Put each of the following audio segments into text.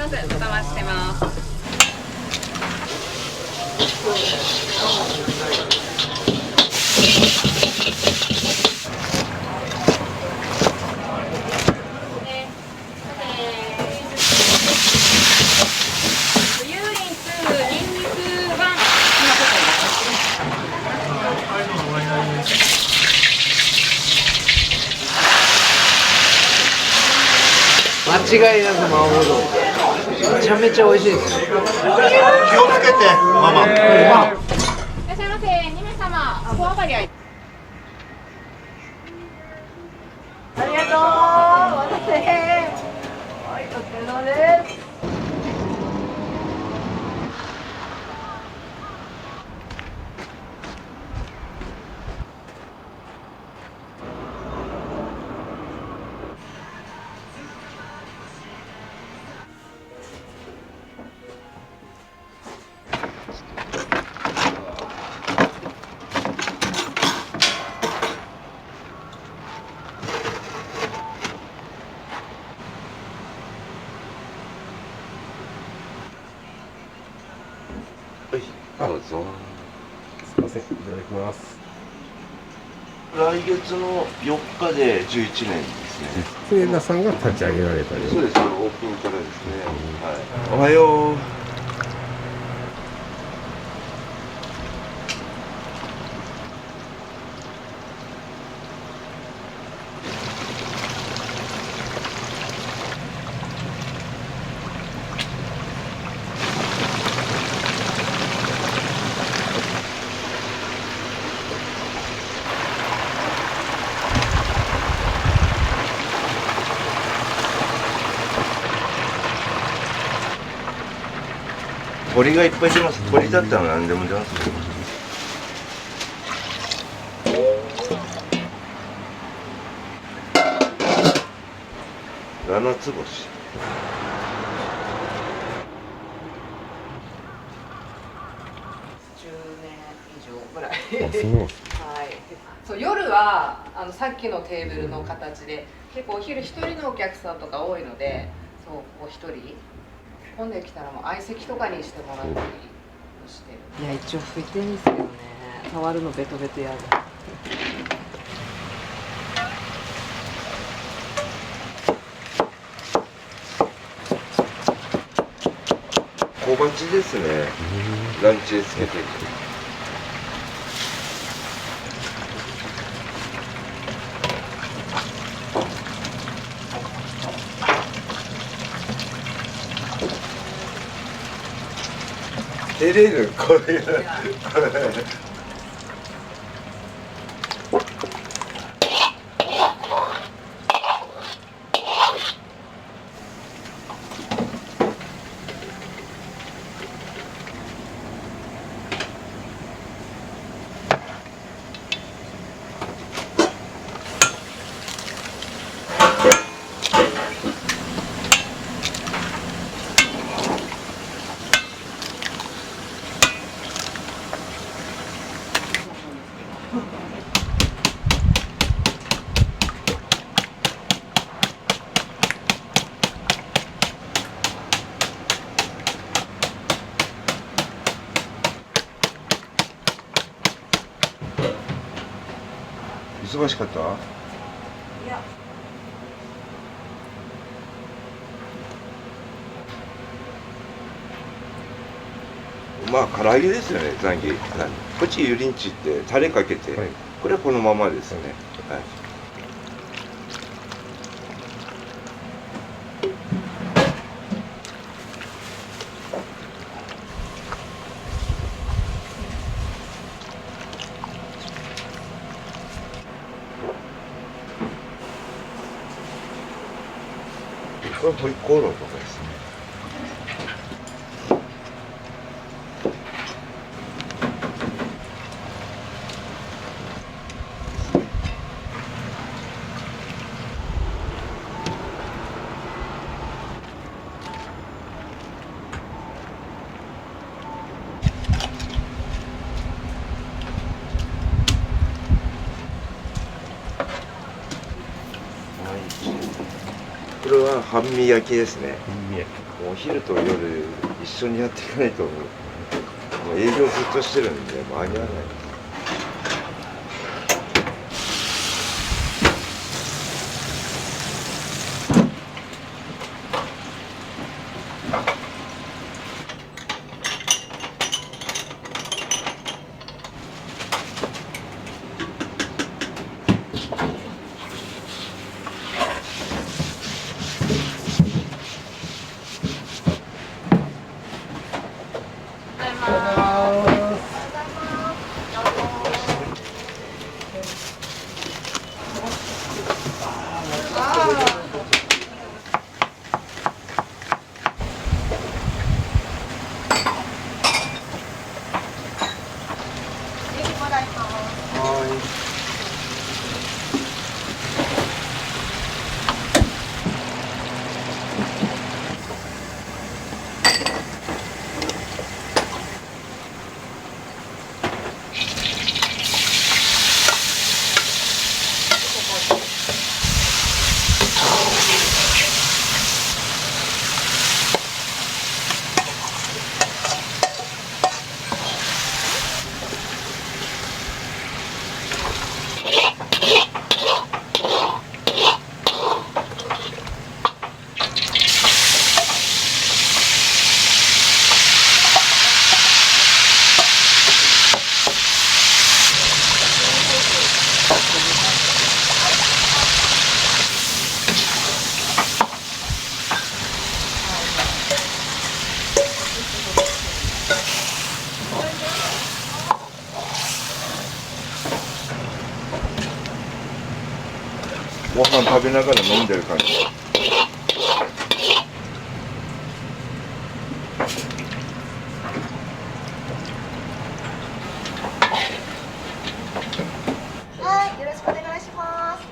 ます。お邪魔してます。油淋2、ニンニク版、今ちょっと入れますね。間違いなく麻婆豆腐。めちゃめちゃ美味しいです。気をつけて、ママ。いらっしゃいませ。2名様、小上がりありがとう。お待たせ。はい、お疲れ様です。どうぞ。すいません、いただきます。来月の4日で11年ですね。常田さんが立ち上げられたり。そうです、オープンからですね。はい。おはよう。鳥がいっぱい出ます。鳥だったら何でも出ますよ。七つ星。10年以上ぐらい。あ、そうなんですか。はい。そう、夜はさっきのテーブルの形で結構お昼一人のお客さんとか多いので、そうここ一人混んできたらもう相席とかにしてもらったりしてる。いや一応拭いてるんですけどね。触るのベトベトやだ。小鉢ですね。ランチでつけてる。照れるこれ。忙しかった？いや。まあ唐揚げですよね、ザンギ。こっち油淋鶏ってタレかけて、はい、これはこのままですね。はい。これホイコーローとかですね。これは半身焼きですね。見えもうお昼と夜一緒にやっていかないともう営業ずっとしてるんで間に合わない。ご飯食べながら飲んでる感じ。はい、よろしくお願いします。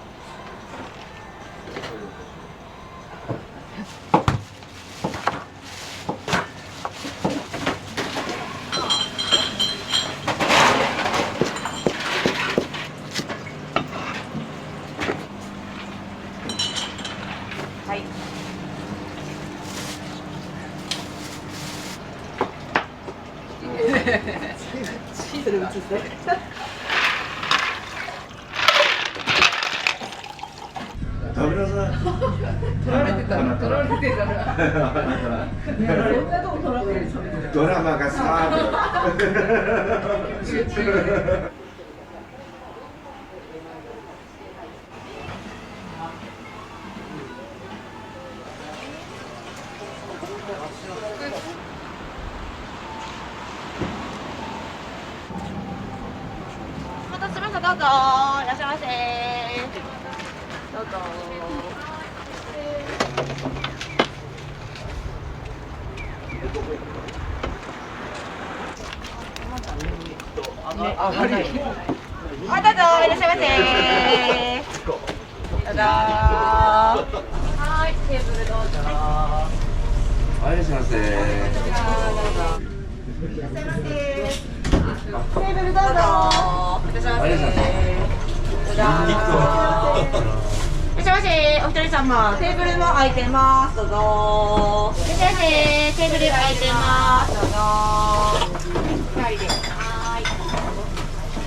はい。それ映って。食べなさい。取られてたの、取られてたの。ドラマがさ。お待たせしました。どうぞ。いらっしゃいませ。どうぞ。はい、どうぞ。いらっしゃいませ。どうぞ。はい、テーブルどうぞ。はい、すみません。いらっしゃいませ。テーブルどうぞ。いらっしゃいませ。ありがとうございます。いらっしゃいませ。お一人様、テーブルも空いてます。どうぞ。いらっしゃいませ。テーブル空いてます。どうぞ。二人で。はい。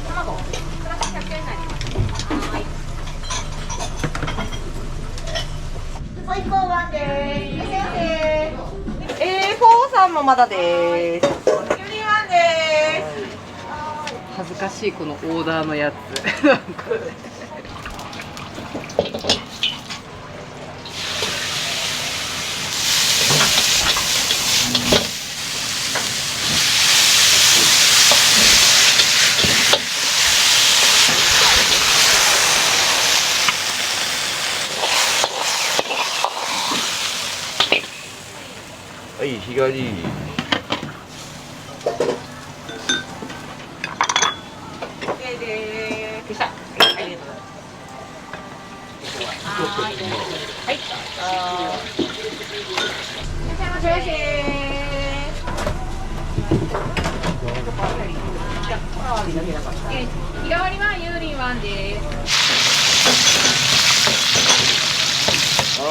卵。プラス100円になります。はい。お一個番です。いらっしゃいませ。フォーさんもまだです。ユニワンです。恥ずかしいこのオーダーのやつ。はい、左。日替わりはユーリンワンです。あ、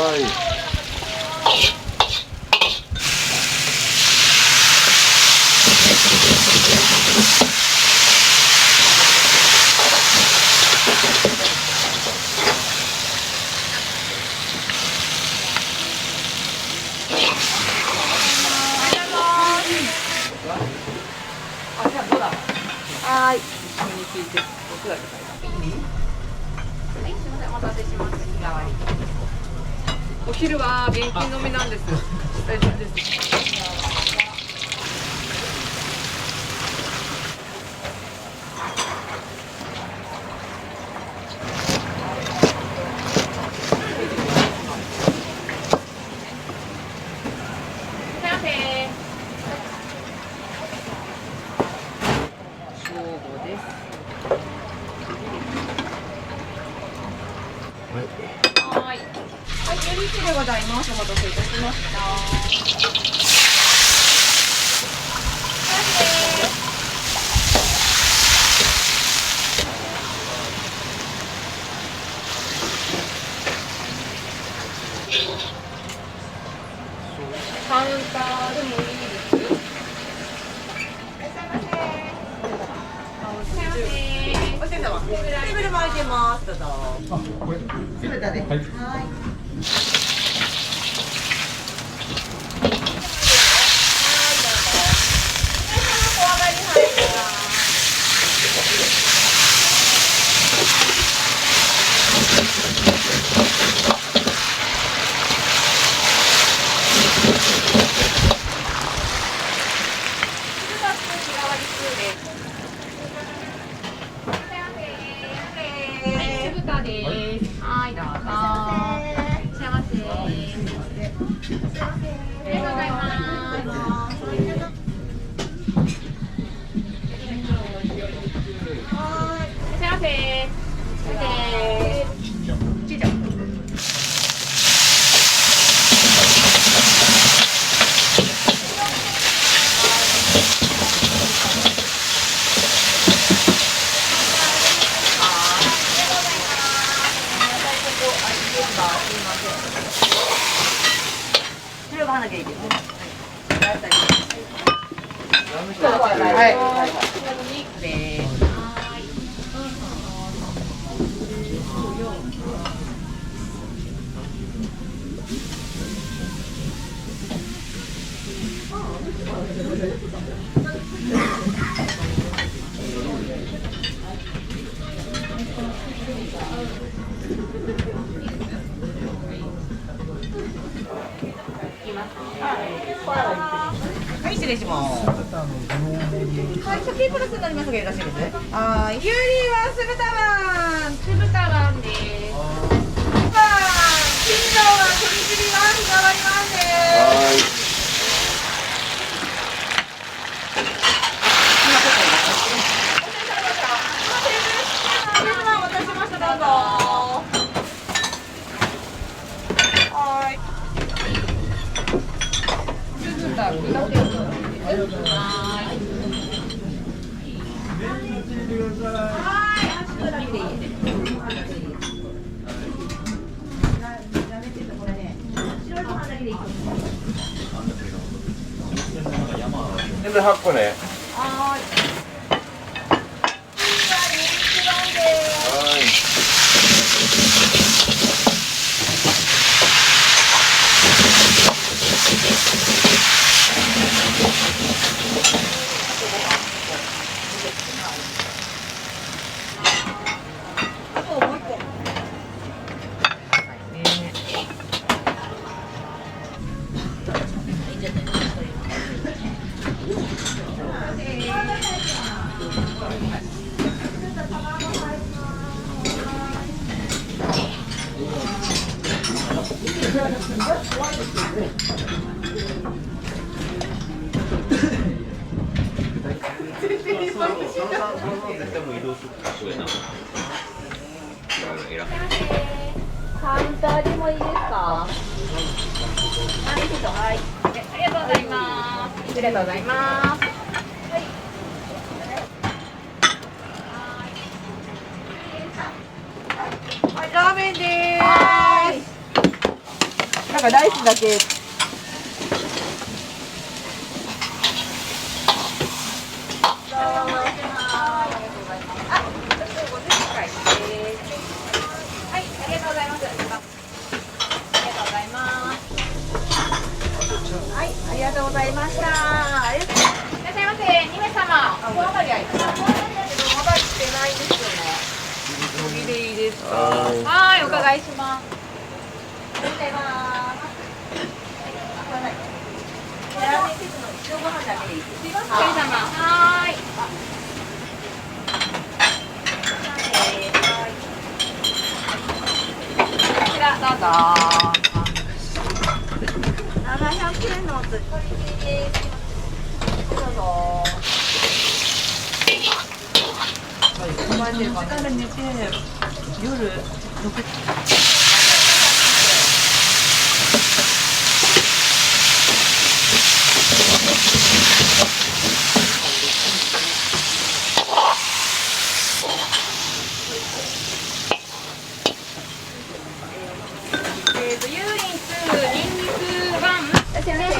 じゃあどうだ。はい。について僕だけ書いた。はい、すみません、お待たせしました。日替わり。お昼は現金のみなんです。大丈夫です。はい。はい、よりでございます。お待たせいたしました。カウンターでもいいです。いらっしゃいませ。お世話様。テーブルも空いてます。どうぞ。酢豚で。はい。はい、どうぞ。いらっしゃいませ。ありがとうございます。いらっしゃいませ。ちいちゃん。はい、失礼します。はい、初期プラスになりますがよろしいですね。はい、きゅうりは酢豚まん、酢豚まんです。金城は鶏チリまん日替わりまんです。お待たせしました。どうぞ。はい。全部8個ね。はい。カウンターでもいいですか。はい、ありがとうございます。ありがとうございます。はい、ラーメンです。かライスだけ。ありがとうございました。いらっしゃいませ、2名様。お上がりあります。お上がりしてないですよね。いいでいいですか。はい、お伺いします。いらっしゃいます。ラーメンセットの白ご飯だけでいいです。すいません、お疲れ様。はい。こちらどうぞ。700円のお釣りです。どうぞ。疲れ寝て夜油淋鶏ニンニクワン。いらっしゃいませ。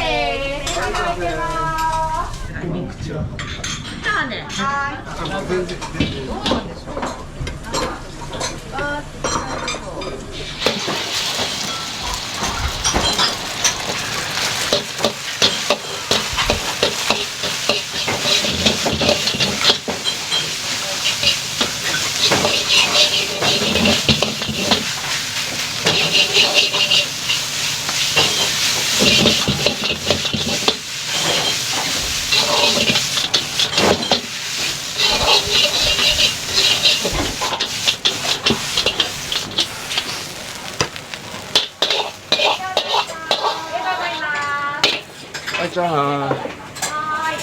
はい、チャーハン。はい。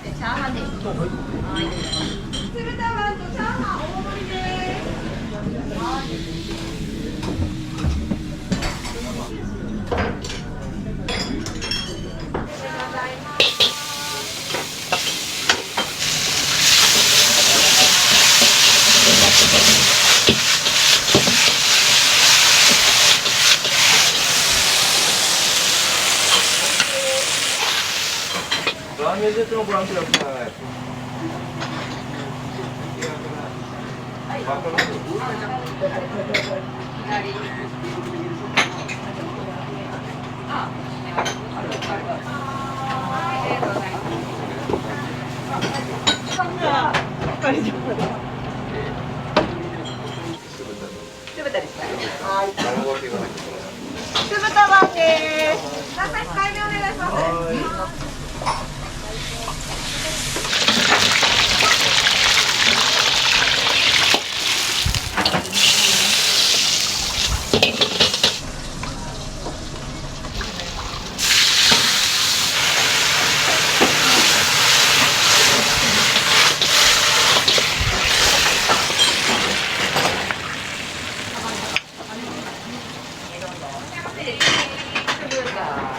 チャーハンです。はい。鶴田湾とチャーハン大盛りです。はい。ラーメンセットのご覧ください。酢豚ですね。はい。酢豚版です。中控えめお願いします。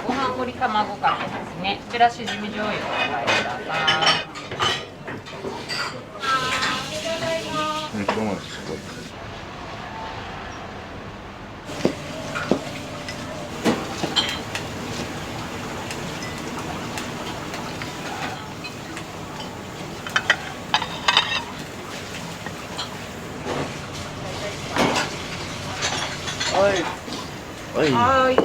ご飯盛り卵かけですね。こちらしじみ醤油をお加えください。そうなんです。はい。はい。はい。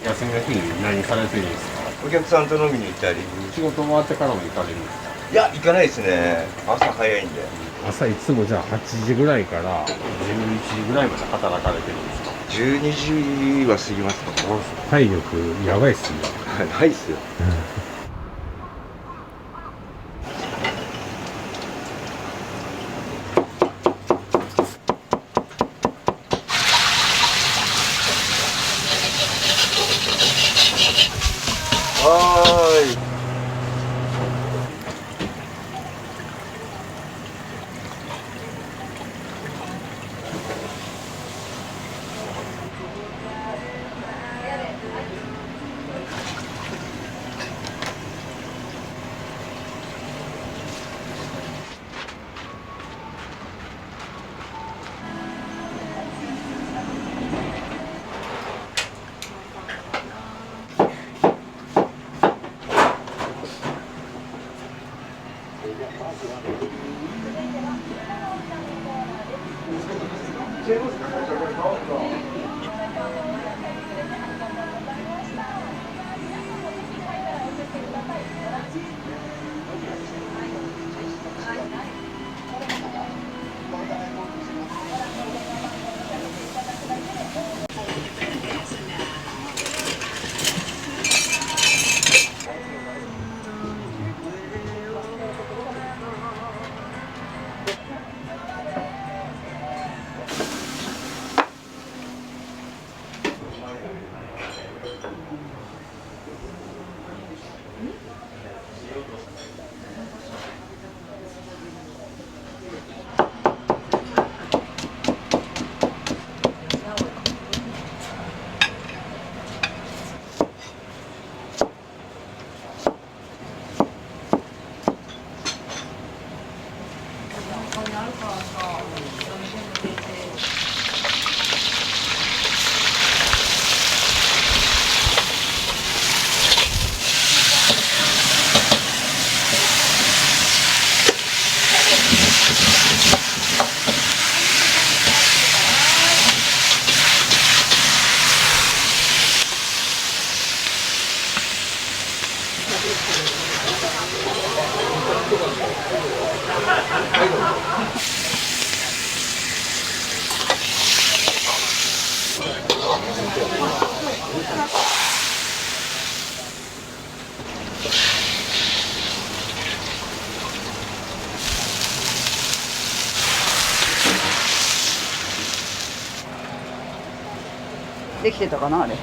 休みの日に何されてるんですか？お客さんと飲みに行ったり。仕事終わってからも行かれるんですか？いや、行かないですね。朝早いんで。朝いつもじゃあ8時ぐらいから11時ぐらいまで働かれてるんですか12時は過ぎますか。体力やばいっすね。ないっすよ。できてたかなあれ。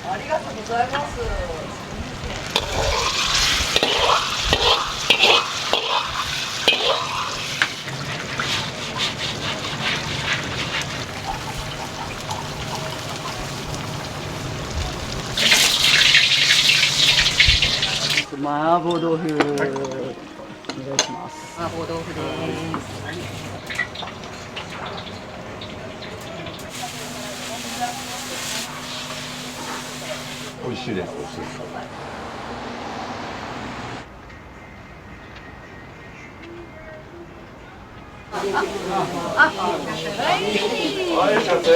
ありがとうございます。麻婆豆腐、お願いします。麻婆豆腐です。美味しいです。美味しいです。はい、いらっしゃいませ。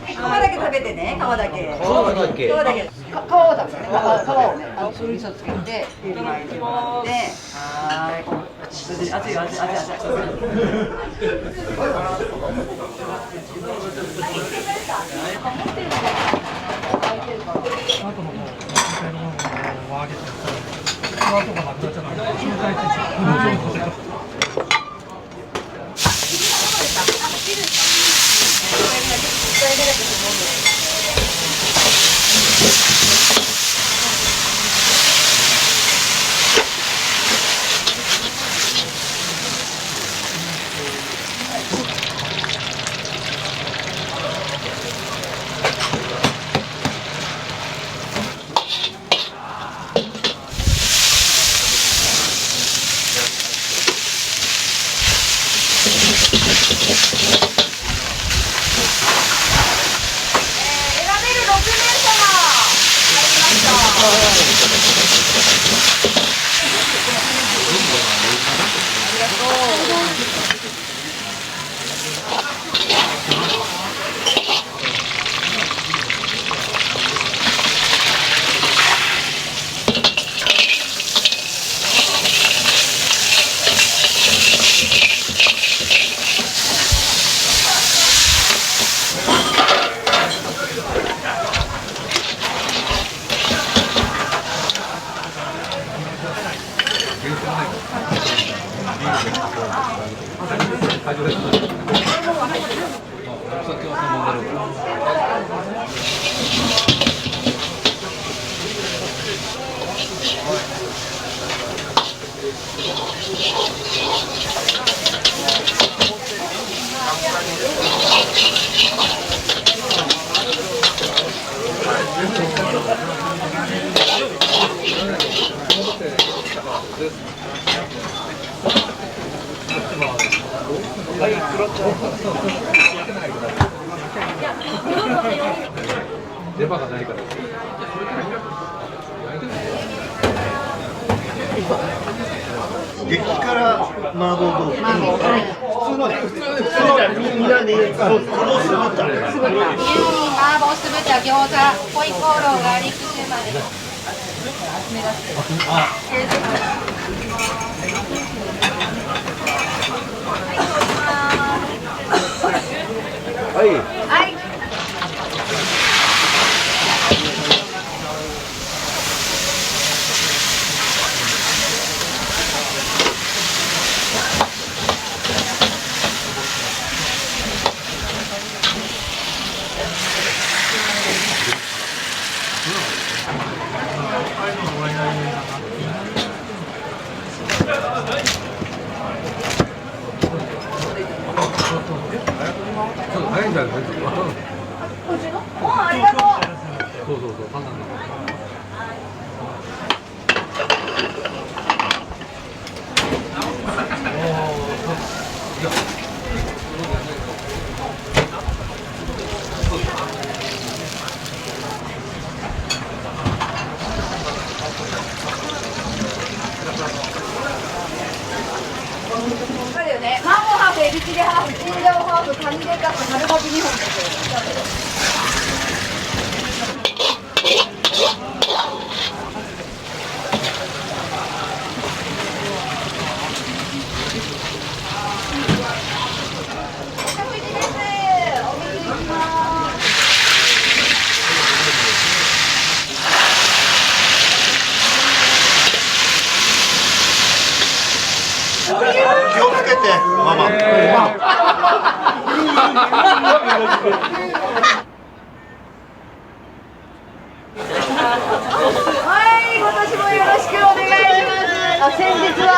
皮だけ食べてね、皮だけ。皮だけ。皮だけ。皮を食べてね。皮をね、それ味噌つけて、入れて、はい。熱いよ、熱い、熱い、熱出番がないから。激辛麻婆豆腐。普通のね。普通のみんなでそう酢豚。麻婆酢豚、餃子、ホイコーロー、ガーリックシューマイです。はい。はい。早いんだよね。ありがとう。そうそうそう。そうだよね。マンゴーハーフ、エビチリハーフ、チンジャオハーフ、カニレタス、春巻き2本です。気をつけて、ママ。はい、今年もよろしくお願いします。先日は。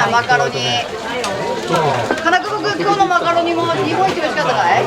なマカロニ。金久保君、今日のマカロニも日本一美味しかったかい？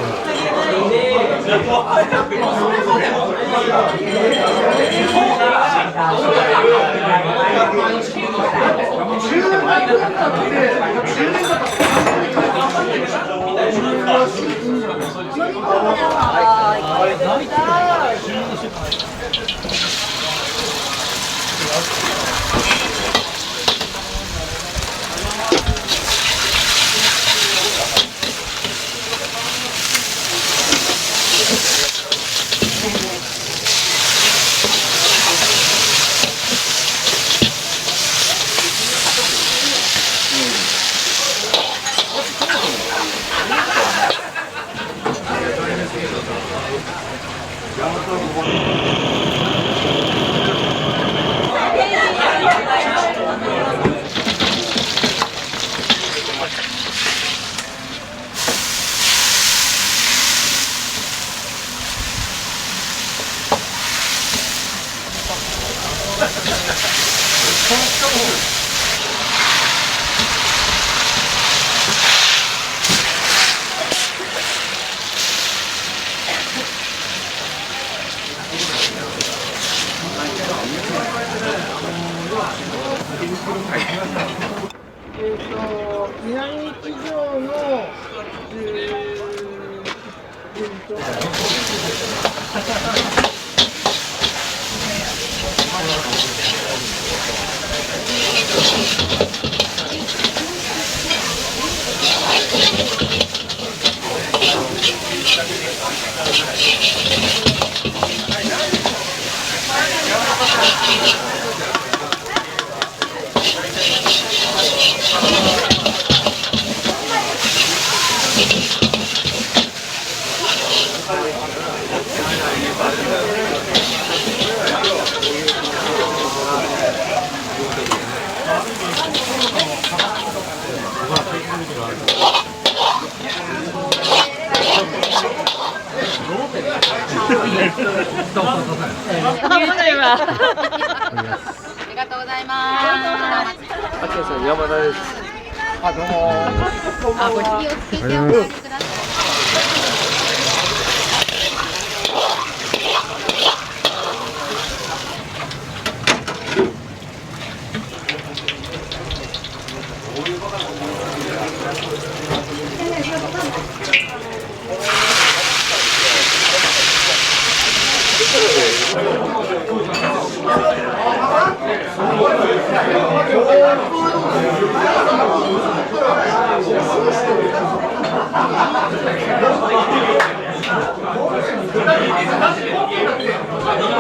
南一条の山田です。あ、どうも。あ、これ気をつけてお帰りください。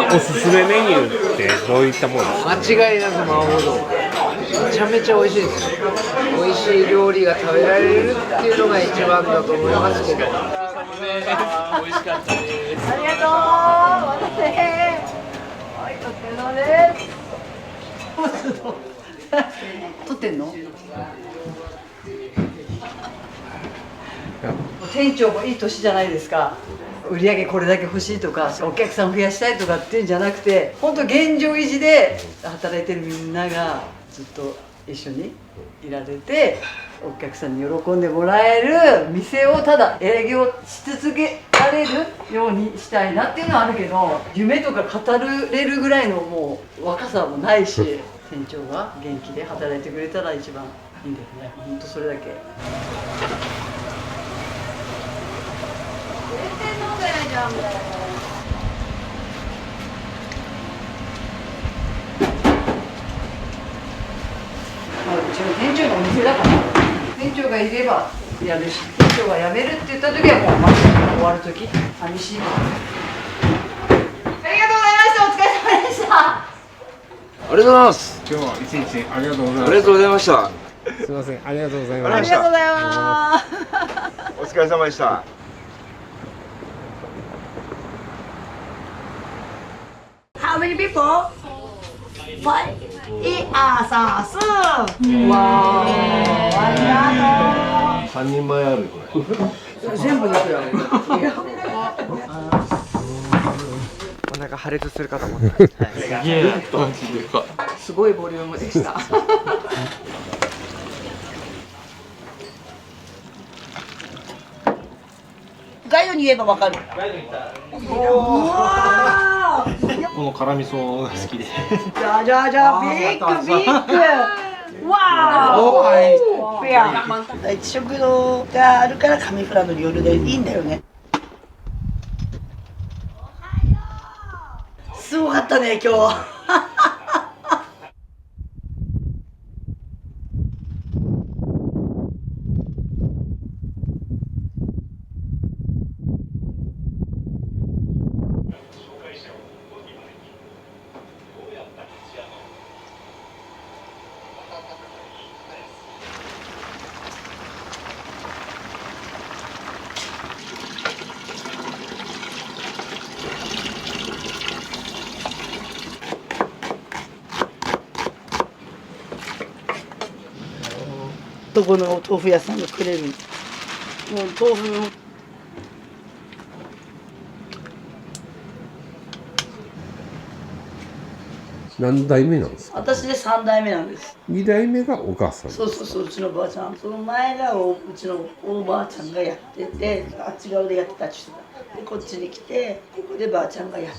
おすすめメニューってどういったものですか？間違いなく麻婆豆腐。めちゃめちゃ美味しいですよ。美味しい料理が食べられるっていうのが一番だと思いますけど。美味しかったです。ありがとう。私、はい、とってもです。撮ってんの？店長もいい年じゃないですか。売り上げこれだけ欲しいとか、お客さん増やしたいとかっていうんじゃなくて、本当現状維持で働いてるみんながずっと一緒にいられて、お客さんに喜んでもらえる店をただ営業し続けられるようにしたいなっていうのはあるけど、夢とか語れるぐらいのもう若さもないし、店長が元気で働いてくれたら一番いいんだよね。本当それだけ。うちの店長のお店だから、店長がいればやるし、店長が辞めるって言った時はもうマジで終わる時、寂しい。ありがとうございました。お疲れ様でした。ありがとうございます。今日は一日ありがとうございました。ありがとうございました。すみません、ありがとうございました。ありがとうございます。お疲れ様でした。How many people? What? Iasas. Wow. 3人前あるこれ。全部ですよ。お腹破裂するかと思った。すごいボリュームでした。に言えばわかる。この辛味噌が好きで。じゃじゃじゃビッグビッグ。わー。フェア。第一食堂があるから上富良野の夜でいいんだよね。すごかったね今日。どこのお豆腐屋さんがくれるの。もう豆腐の何代目なんですか？私で3代目なんです。二代目がお母さん。そうそうそう、うちのばあちゃん。その前がうちのおばあちゃんがやってて、あっち側でやってた人だ。でこっちに来て、ここでばあちゃんがやっ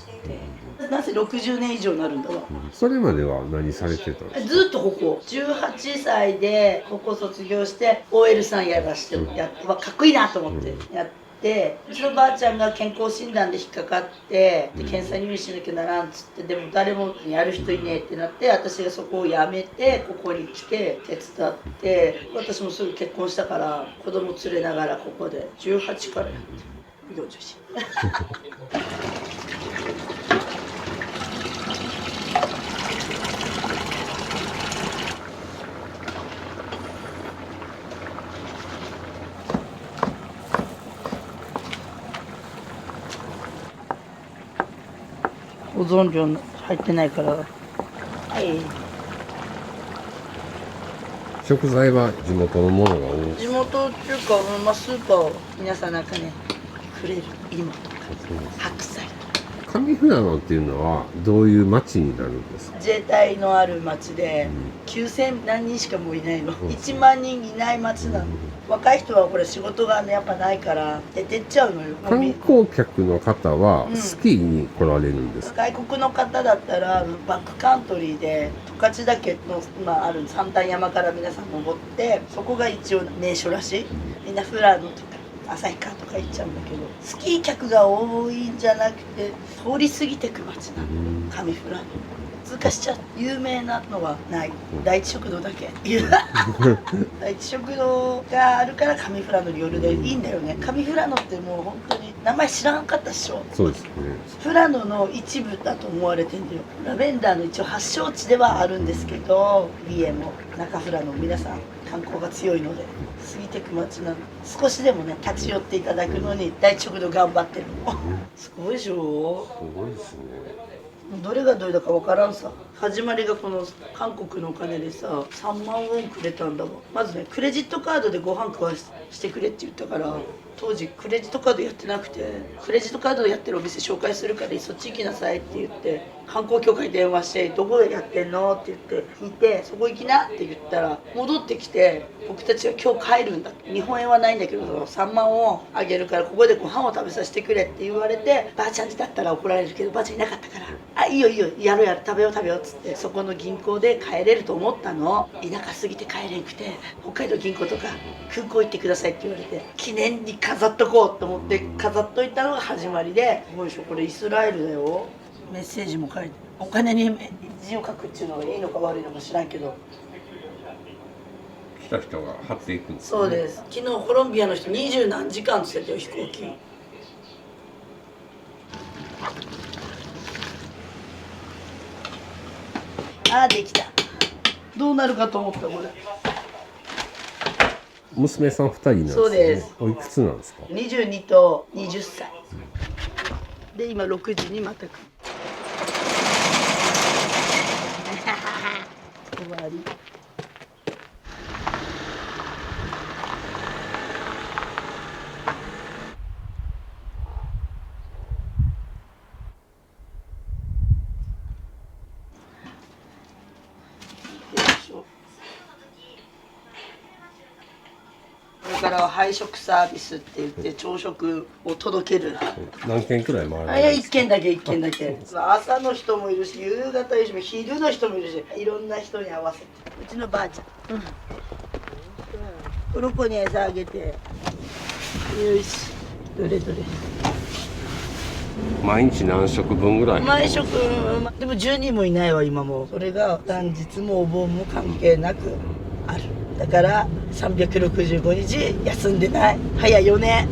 て、なぜ60年以上になるんだわ。それまでは何されてたんですか？ずっとここ18歳でここ卒業して OL さんやらしてやってかっこいいなと思ってやって、うちのばあちゃんが健康診断で引っかかってで検査入院しなきゃならんっつって、でも誰もやる人いねえってなって、私がそこを辞めてここに来て手伝って、私もすぐ結婚したから子供連れながらここで18からやってる。40保存料入ってないから。はい。食材は地元のものが多い。地元っていうか、まあ、スーパー皆さんなんかねくれる芋とか白菜。上富良野っていうのはどういう町になるんですか？自衛隊のある町で9000何人しかもういないの。1万人いない町なの。若い人はこれ仕事がねやっぱないから出てっちゃうのよ。観光客の方はスキーに来られるんですか？外国の方だったらバックカントリーで十勝岳の今ある三段山から皆さん登って、そこが一応名所らしい。みんな富良野とか旭川とか行っちゃうんだけど、スキー客が多いんじゃなくて通り過ぎてく街なの。上富良野通過しちゃう。有名なのはない。第一食堂だけ。第一食堂があるから上富良野の夜でいいんだよね。上富良野ってもう本当に名前知らんかったっしょ。そうですね。富良野の一部だと思われてんだよ。ラベンダーの一応発祥地ではあるんですけど、美瑛も中富良野も皆さん観光が強いので過ぎてく街なの。少しでもね立ち寄っていただくのに第一食堂頑張ってるの。すごいでしょ。すごいですね。どれがどれだか分からんさ。始まりがこの韓国のお金でさ3万ウォンくれたんだわ。まずねクレジットカードでご飯食わしてくれって言ったから、当時クレジットカードやってなくて、クレジットカードやってるお店紹介するからそっち行きなさいって言って、観光協会に電話して「どこでやってんの?」って言って聞いて「そこ行きな」って言ったら戻ってきて、僕たちは今日帰るんだ、日本円はないんだけど3万ウォンあげるからここでご飯を食べさせてくれって言われて、ばあちゃんちだったら怒られるけどばあちゃんいなかったから「あいいよいいよやろうやろう食べよう食べよう」っつって、そこの銀行で帰れると思ったの。田舎すぎて帰れんくて、北海道銀行とか空港行ってくださいって言われて、記念に飾っとこうと思って飾っといたのが始まりで、すごいでしょこれイスラエルだよ。メッセージも書いて、お金に字を書くっていうのがいいのか悪いのか知らんけど、来た人が貼っていくんですね。そうです。昨日コロンビアの人20何時間って言ってたよ飛行機。ああできた。どうなるかと思ったこれ。娘さん2人なんですね。そうです。おいくつなんですか22と20歳で今6時にまた来る。終わり。だから配食サービスって言って朝食を届ける。何軒くらい回るあ、いや1軒だけ1軒だけ。朝の人もいるし、夕方いるし、昼の人もいるし、いろんな人に合わせて。うちのばあちゃん。この子に餌あげて。よし。どれどれ。毎日何食分ぐらい？毎食、でも10人もいないわ今も。それが元日もお盆も関係なくある。だから365日休んでない。早4年。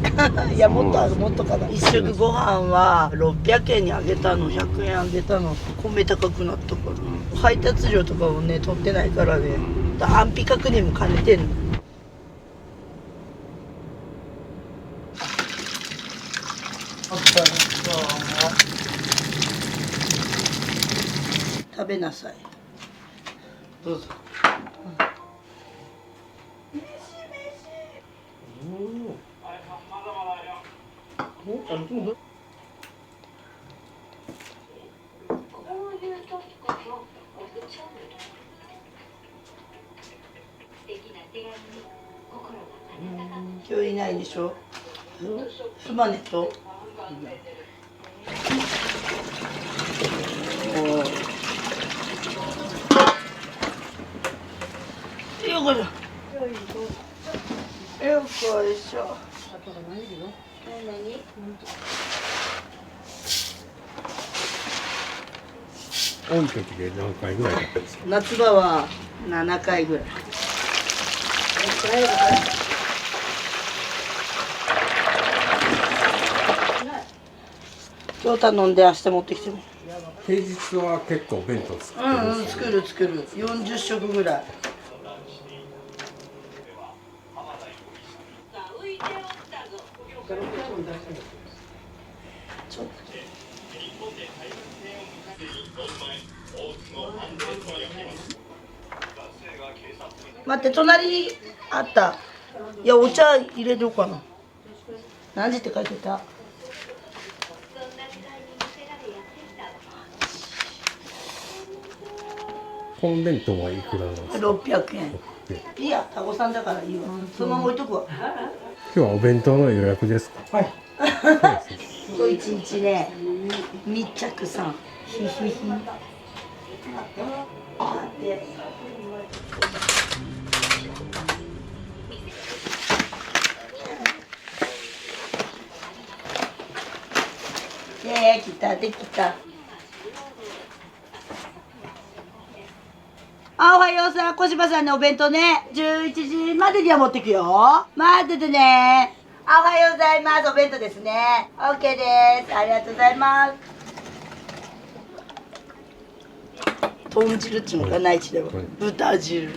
いやもっとある、もっとかな。一食ご飯は600円にあげたの、100円あげたの。米高くなったから。配達料とかもね取ってないからね。安否確認も兼ねてんの。食べなさい。どうぞ。今日いないでしょ。スマネと。よこいしょ。よこいしょ。多い時で何回ぐらいだったんですか？夏場は7回ぐらい。今日頼んで明日持ってきても。平日は結構弁当作ってるんですよね。作る40食ぐらい。ちょっと待って、隣あった。いや、お茶入れようかな。何時って書いてた？本弁当はいくらなんですか？600円。いいや、タコさんだからいいわ。そのまま置いとくわ。今日はお弁当の予約ですか？はい。今日一日ね、密着さん。ひひひ。できた、できた。あ、おはようさん、小柴さんのお弁当ね、11時までには持ってくよ。待っててね。あ、おはようございます。お弁当ですね。OK です。ありがとうございます。豚汁っちゅうのかな、一では。豚汁。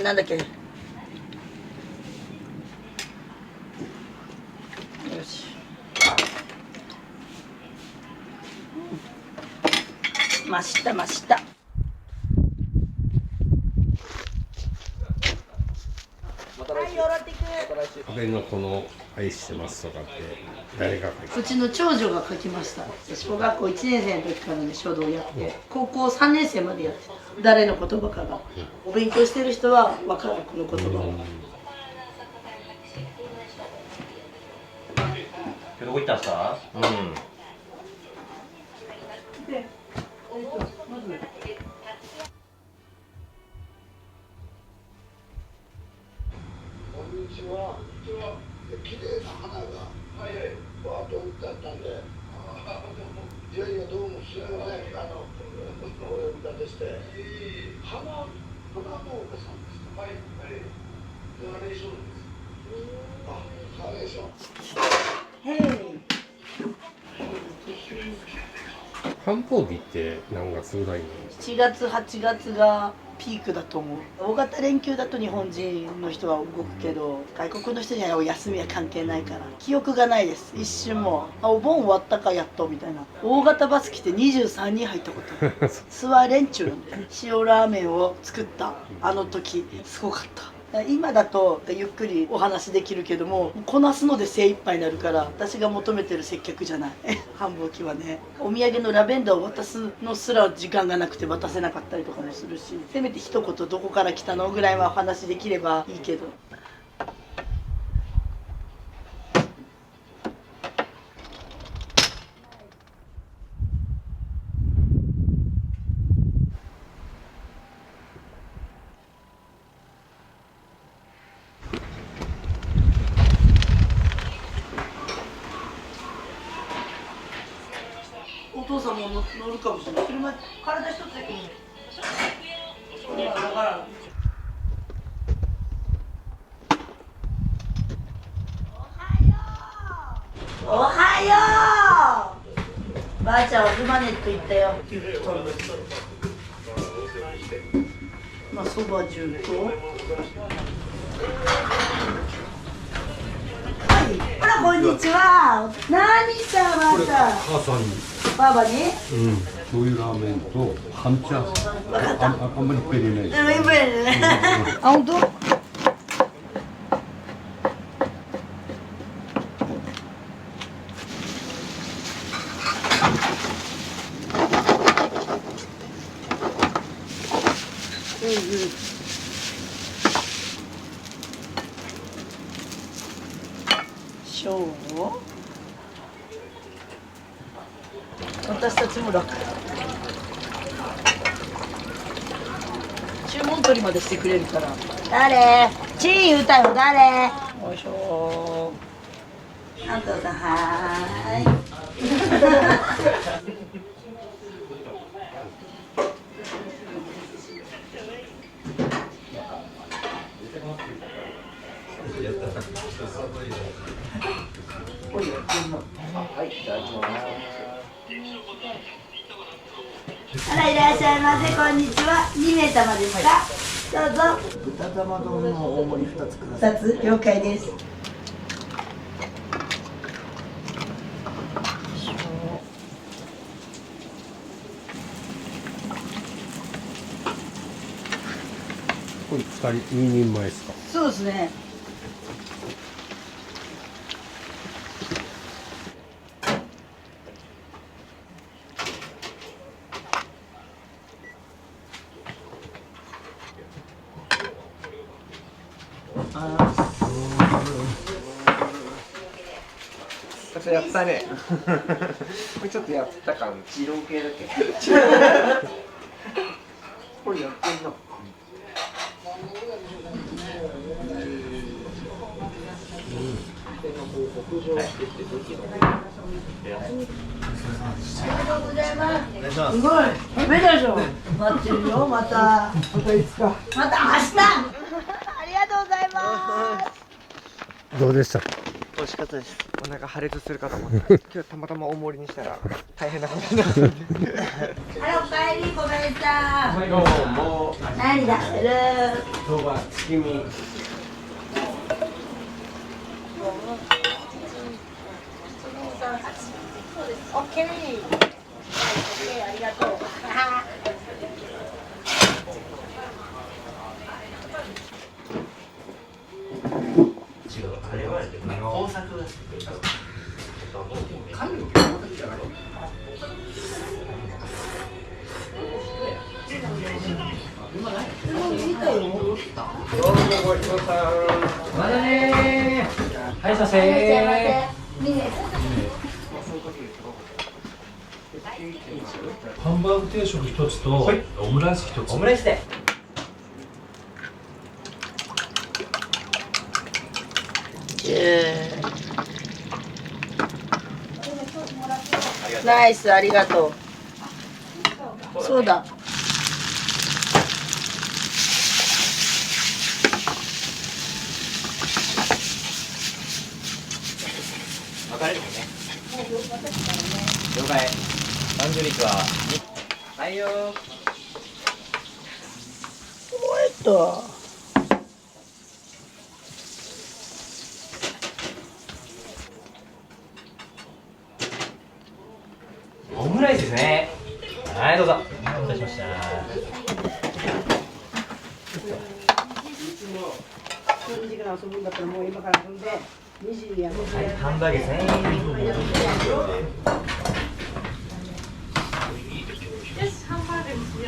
なんだっけ。よし。真下真下。はい、よろっていく。壁のこの愛してますとかって誰が書いてうちの長女が書きました。小学校1年生の時からね書道やって、高校3年生までやってた。誰の言葉かが、お勉強してる人は分かる、この言葉は。どこ行ったんすか？うん。綺麗な花がバーッと売ってあったんで、いやいやどうもすいません、お呼び立てして、花農家さんですか？はい、カレーションです。あ、カレーション。繁忙期って何月ぐらいに7月8月がピークだと思う。大型連休だと日本人の人は動くけど、外国の人にはお休みは関係ないから記憶がないです。一瞬もうお盆終わったかやっとみたいな。大型バス来て23人入ったこと諏訪連中なんで塩ラーメンを作ったあの時すごかった。今だとゆっくりお話できるけどもこなすので精一杯になるから私が求めてる接客じゃない繁忙期はね。お土産のラベンダーを渡すのすら時間がなくて渡せなかったりとかもするし、せめて一言どこから来たのぐらいはお話できればいいけど。お父さんも乗るかもしれない。車体一つだけ。おはよう。ばあちゃんはルマネット行ったよ。まあそば重と。ほらこんにちは。何さまた。母さんに。ばあばに。醤油ラーメンと半チャーハン。あんまりペリない。あ、本当。私たちも楽。注文取りまでしてくれるから。誰？チー言うたよ誰？よいしょ。あんたさんはーい。あらいらっしゃいませ、こんにちは。2名様ですか？どうぞ。豚玉丼の大盛り2つください。 2つ了解です。これ2人前ですか？そうですね。やったね。これちょっとやった感、二郎系だけ。これやってんな。すごい。食べたでしょ。待ってるよ。また。またいつか。また明日。ありがとうございます。どうでした？美味しかったです。お腹破裂するかと思った。今日たまたま大盛りにしたら大変なことになったんで。あらおかえり小林さん。どうも。何出してる？今日は月見。オッケー。ありがとう。工作だ。まだねー。はい、させハンバーグ定食1つとオムライス1つ。オムライスで。ナイス、ありがとう。そうだ。分かれるもんね。了解。30日は。はいよー。オムライスですね。はい、どうぞ。お待たせしました。で遊ぶんだったらもう今から遊んで2時や2時やハンバーグ1000円。よし、ハンバーグにしよう。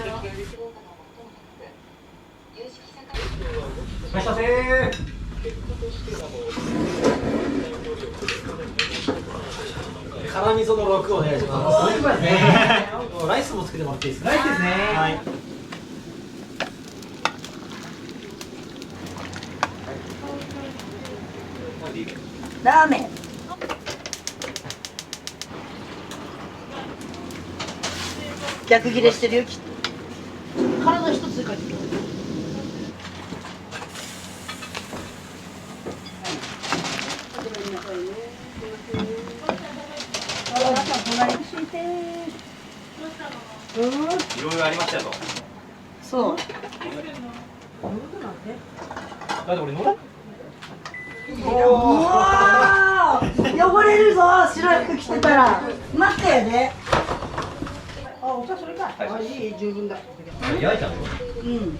いらっしゃいませー。辛味噌の6お願いします。ライスもつけてもらっていいですか。ライスですね。はい。ラーメン逆切れしてるよきっと体一つで書いてるいろいろありましたよ。そうだって俺乗る。おー汚れるぞ白い服着てたら待ってやであ、お茶それかあ、いい十分だ焼いたの。うん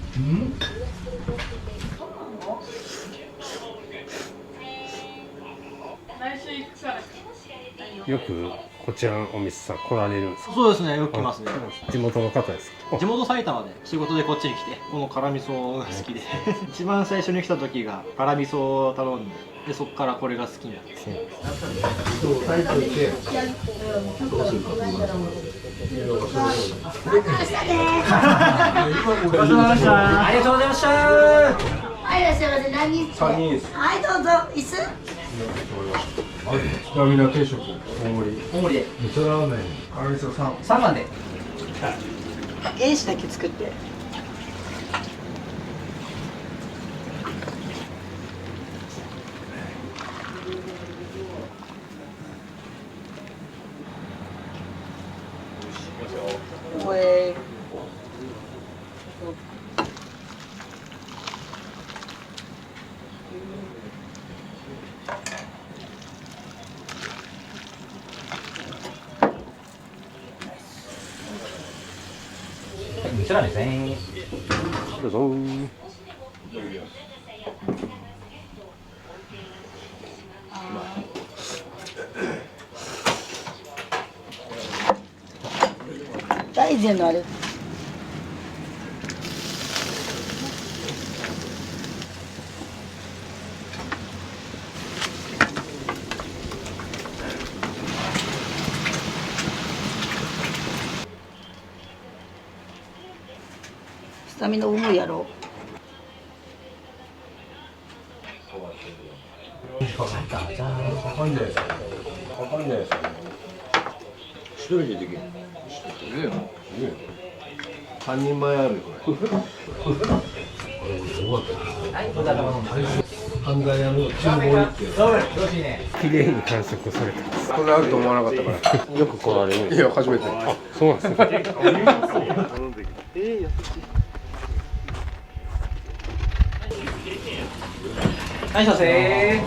来週行くから。よくこちらのお店さん来られるんですか。そうですね、よく来ますね。地元の方ですか。地元埼玉で仕事でこっちに来て、この辛味噌が好きで一番最初に来た時が辛味噌を頼んで、そこからこれが好きになって。ありがとうございました。はい、いらっしゃいませ。何人？三人です。はい、どうぞ。椅子？スタミナ定食大盛り。大盛りで。味噌ラーメン。辛味噌3番で。原子だけ作って。おえ。こちらですね。どうぞ。大然のあれ。スタミナ重いやろ。高いんじゃないですか。高いんじゃないですか。一人でできる。3人前あるよこれ。犯罪屋の厨房行って。綺麗に完食されてます。これあると思わなかったから。よく来られるんですか。いや初めて。あ、そうなんですね。優しい。はい、させー。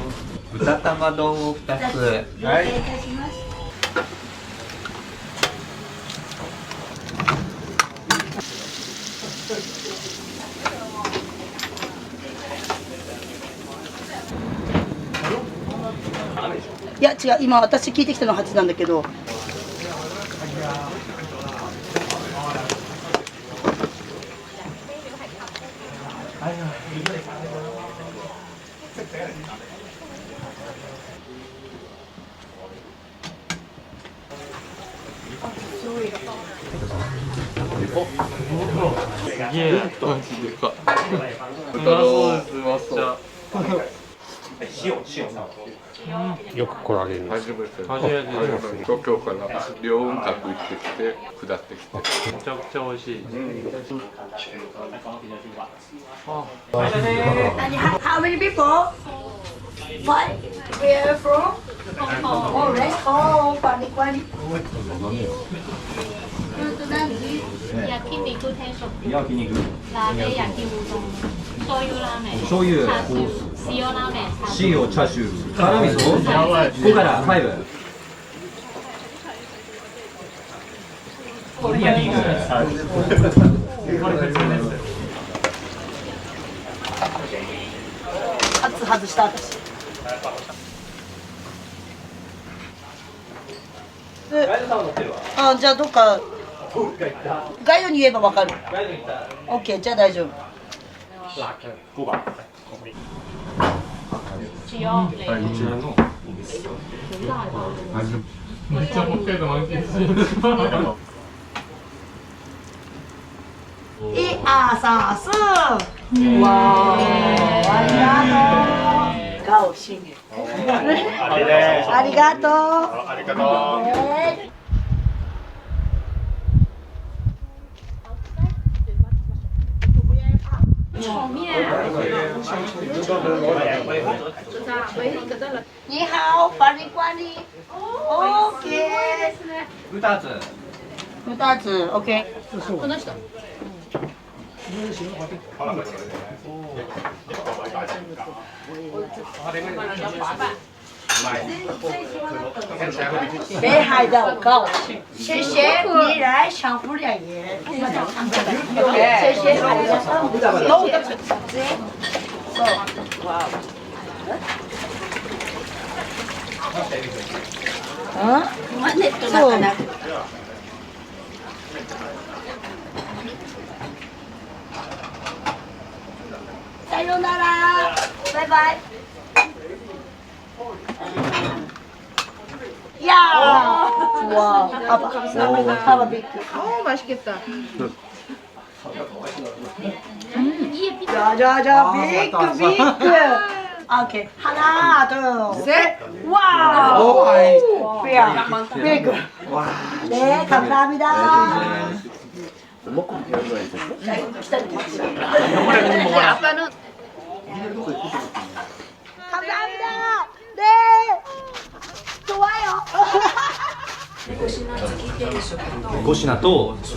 豚玉丼を2つ。はい。いや違う、今私聞いてきたの8なんだけど。すげえ。マジでか。よく来られるんですか。初めて東京から両雲閣行ってきて下ってきて。めちゃくちゃ美味しい。How many people? What? Where from? Oh, rest. Oh, panik panik. 焼肉定食。焼肉。ラーメン焼きうどん。醤油ラーメン。醤油。チャーシュー。塩ラーメン。塩、チャーシュー。辛味噌。5から5。これ焼肉。初外した私。あ、じゃあどっかガイドに言えばわかる。オッケー、じゃあ大丈夫。5番。めっちゃ北海道満喫してる。いあさす。わー、ありがとう。ガオシンゲ。ありがとう。ありがとう。你好，管理管理。OK。2つ。2つ、OK。この人。北海道高，谢谢你来上不了耶。谢谢，ありがとう。哇。そう。さよなら。バイバイ。いやー。わー。ハバビッグ。맛있겠다. 자자자 빅 빅. 오케이. 하나, 둘, 셋. 와우. 빅. 빅. 네, 감사합니다. 아빠는 감사합니다. 네. 좋아요. 5品と生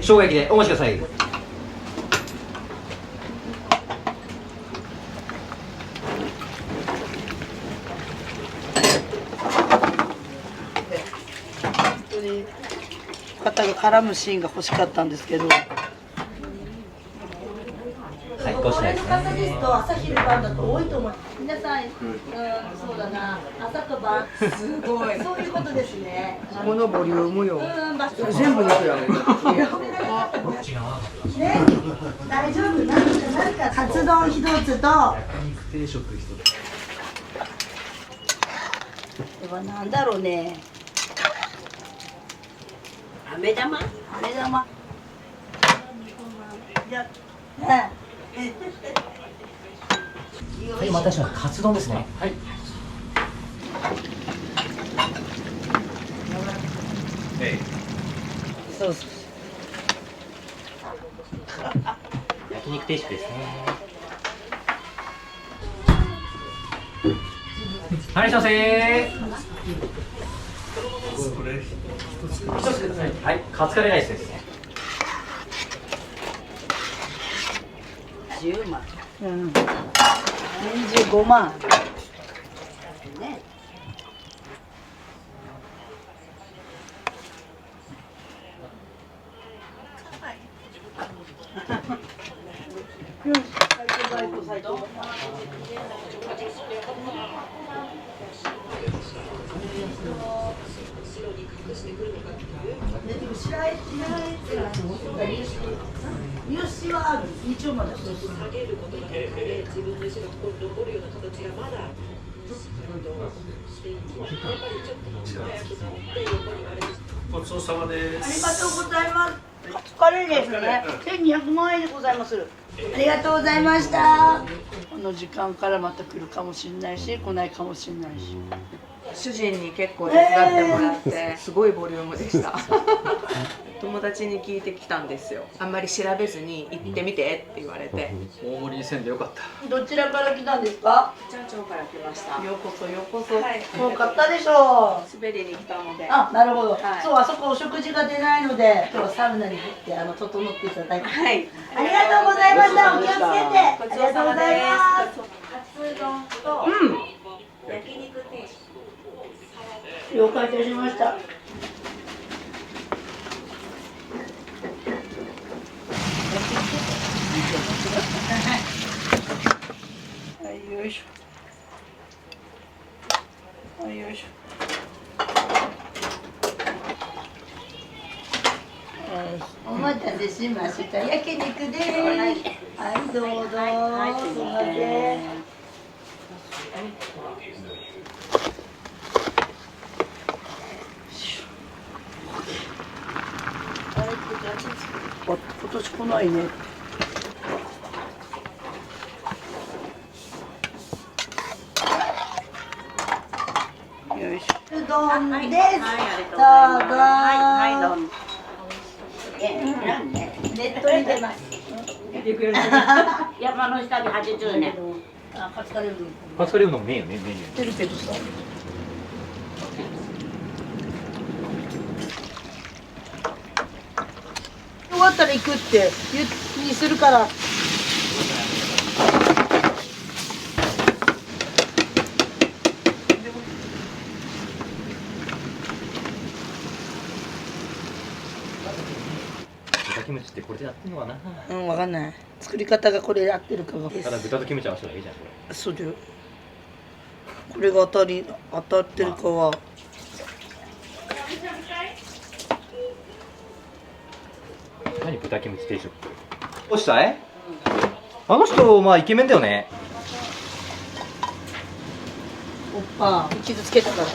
姜焼きでお待ちください。肩が絡むシーンが欲しかったんですけど。はい、5品です朝ですと朝昼晩だと多いと思う。皆さん、そうだな、朝と晩。すごい。そういうことですね。このボリュームよ。全部肉やね。ね、大丈夫。なんかカツ丼一つと。定食一つ。これはなんだろうね。飴玉？飴玉。いや、ね。はい、お待たせしました。カツ丼ですね。はい。そうそう。焼肉定食ですね。はい、いらっしゃいませ。一つください。はい、カツカレーライスですね。10万。うん。25万。ね。よし、最高最高。入試はある。日曜まで。ごちそうさまです。ありがとうございます。カツカレーですね。1200万円でございます。ありがとうございました。この時間からまた来るかもしれないし、来ないかもしれないし。主人に結構手伝ってもらって、すごいボリュームでした。友達に聞いてきたんですよ。あんまり調べずに行ってみてって言われて。大盛りにせんでよかった。どちらから来たんですか？町長から来ました。ようこそようこそ。はい。よかったでしょう。滑りに来たので。あ、なるほど。はい、そう、あそこお食事が出ないので、今日はサウナに入って整っていただいて。はい。ありがとうございました。お気をつけて。ありがとうございます。カツ丼と焼肉定食。了解いたしました。はい。よいしょ。はい、よいしょ。お待たせしました。焼肉です。はい、どうぞ。すみません。今年来ないね。よいしょ。うどんです。どうぞ。どうぞ。ネットに出ます。山の下で80年。あ、カツカレーうどん。カツカレーうどんねえよね、メニュー。出るけどさ。終わったら行くってにするから。豚キムチってこれでやってんのかな。うん、わかんない。作り方がこれで合ってるかが。ただ豚とキムチ合わせたらいいじゃんこれ。そうだよ。これが当たってるかは。何豚キムチ定食。どうしたい？あの人まあイケメンだよね。おっぱ傷つけたから。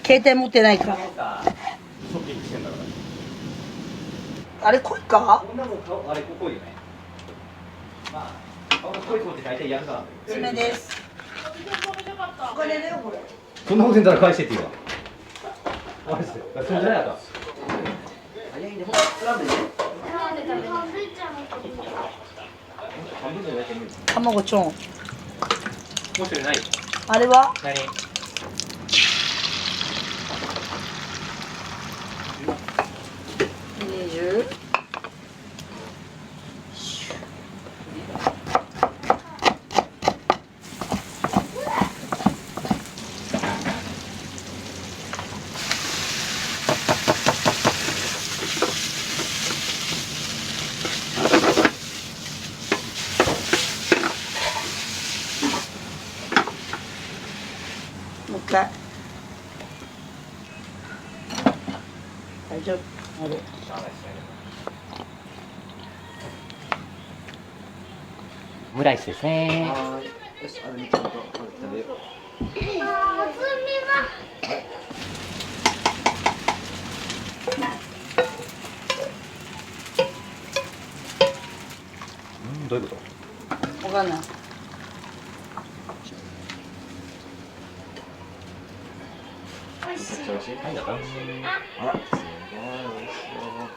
携帯持ってないか。あれ濃いか？こんなもん顔あれ濃いよね。まあ顔が濃い子って大体やるから。爪です。お金だよこれ。そんなこと言ったら返してって言うわ。マジで。そうじゃないか。早いね。ほら、ラーメンね。半分じゃないと無理。卵ちょん。もう一人ない。あれは？何？20。もう一回。大丈夫。あれ。オムライスですね。はい。よし、あれにちゃんと食べよう。どういうこと？わかんない。美味しい。美味しい。何だった？あら、すごい美味しそう。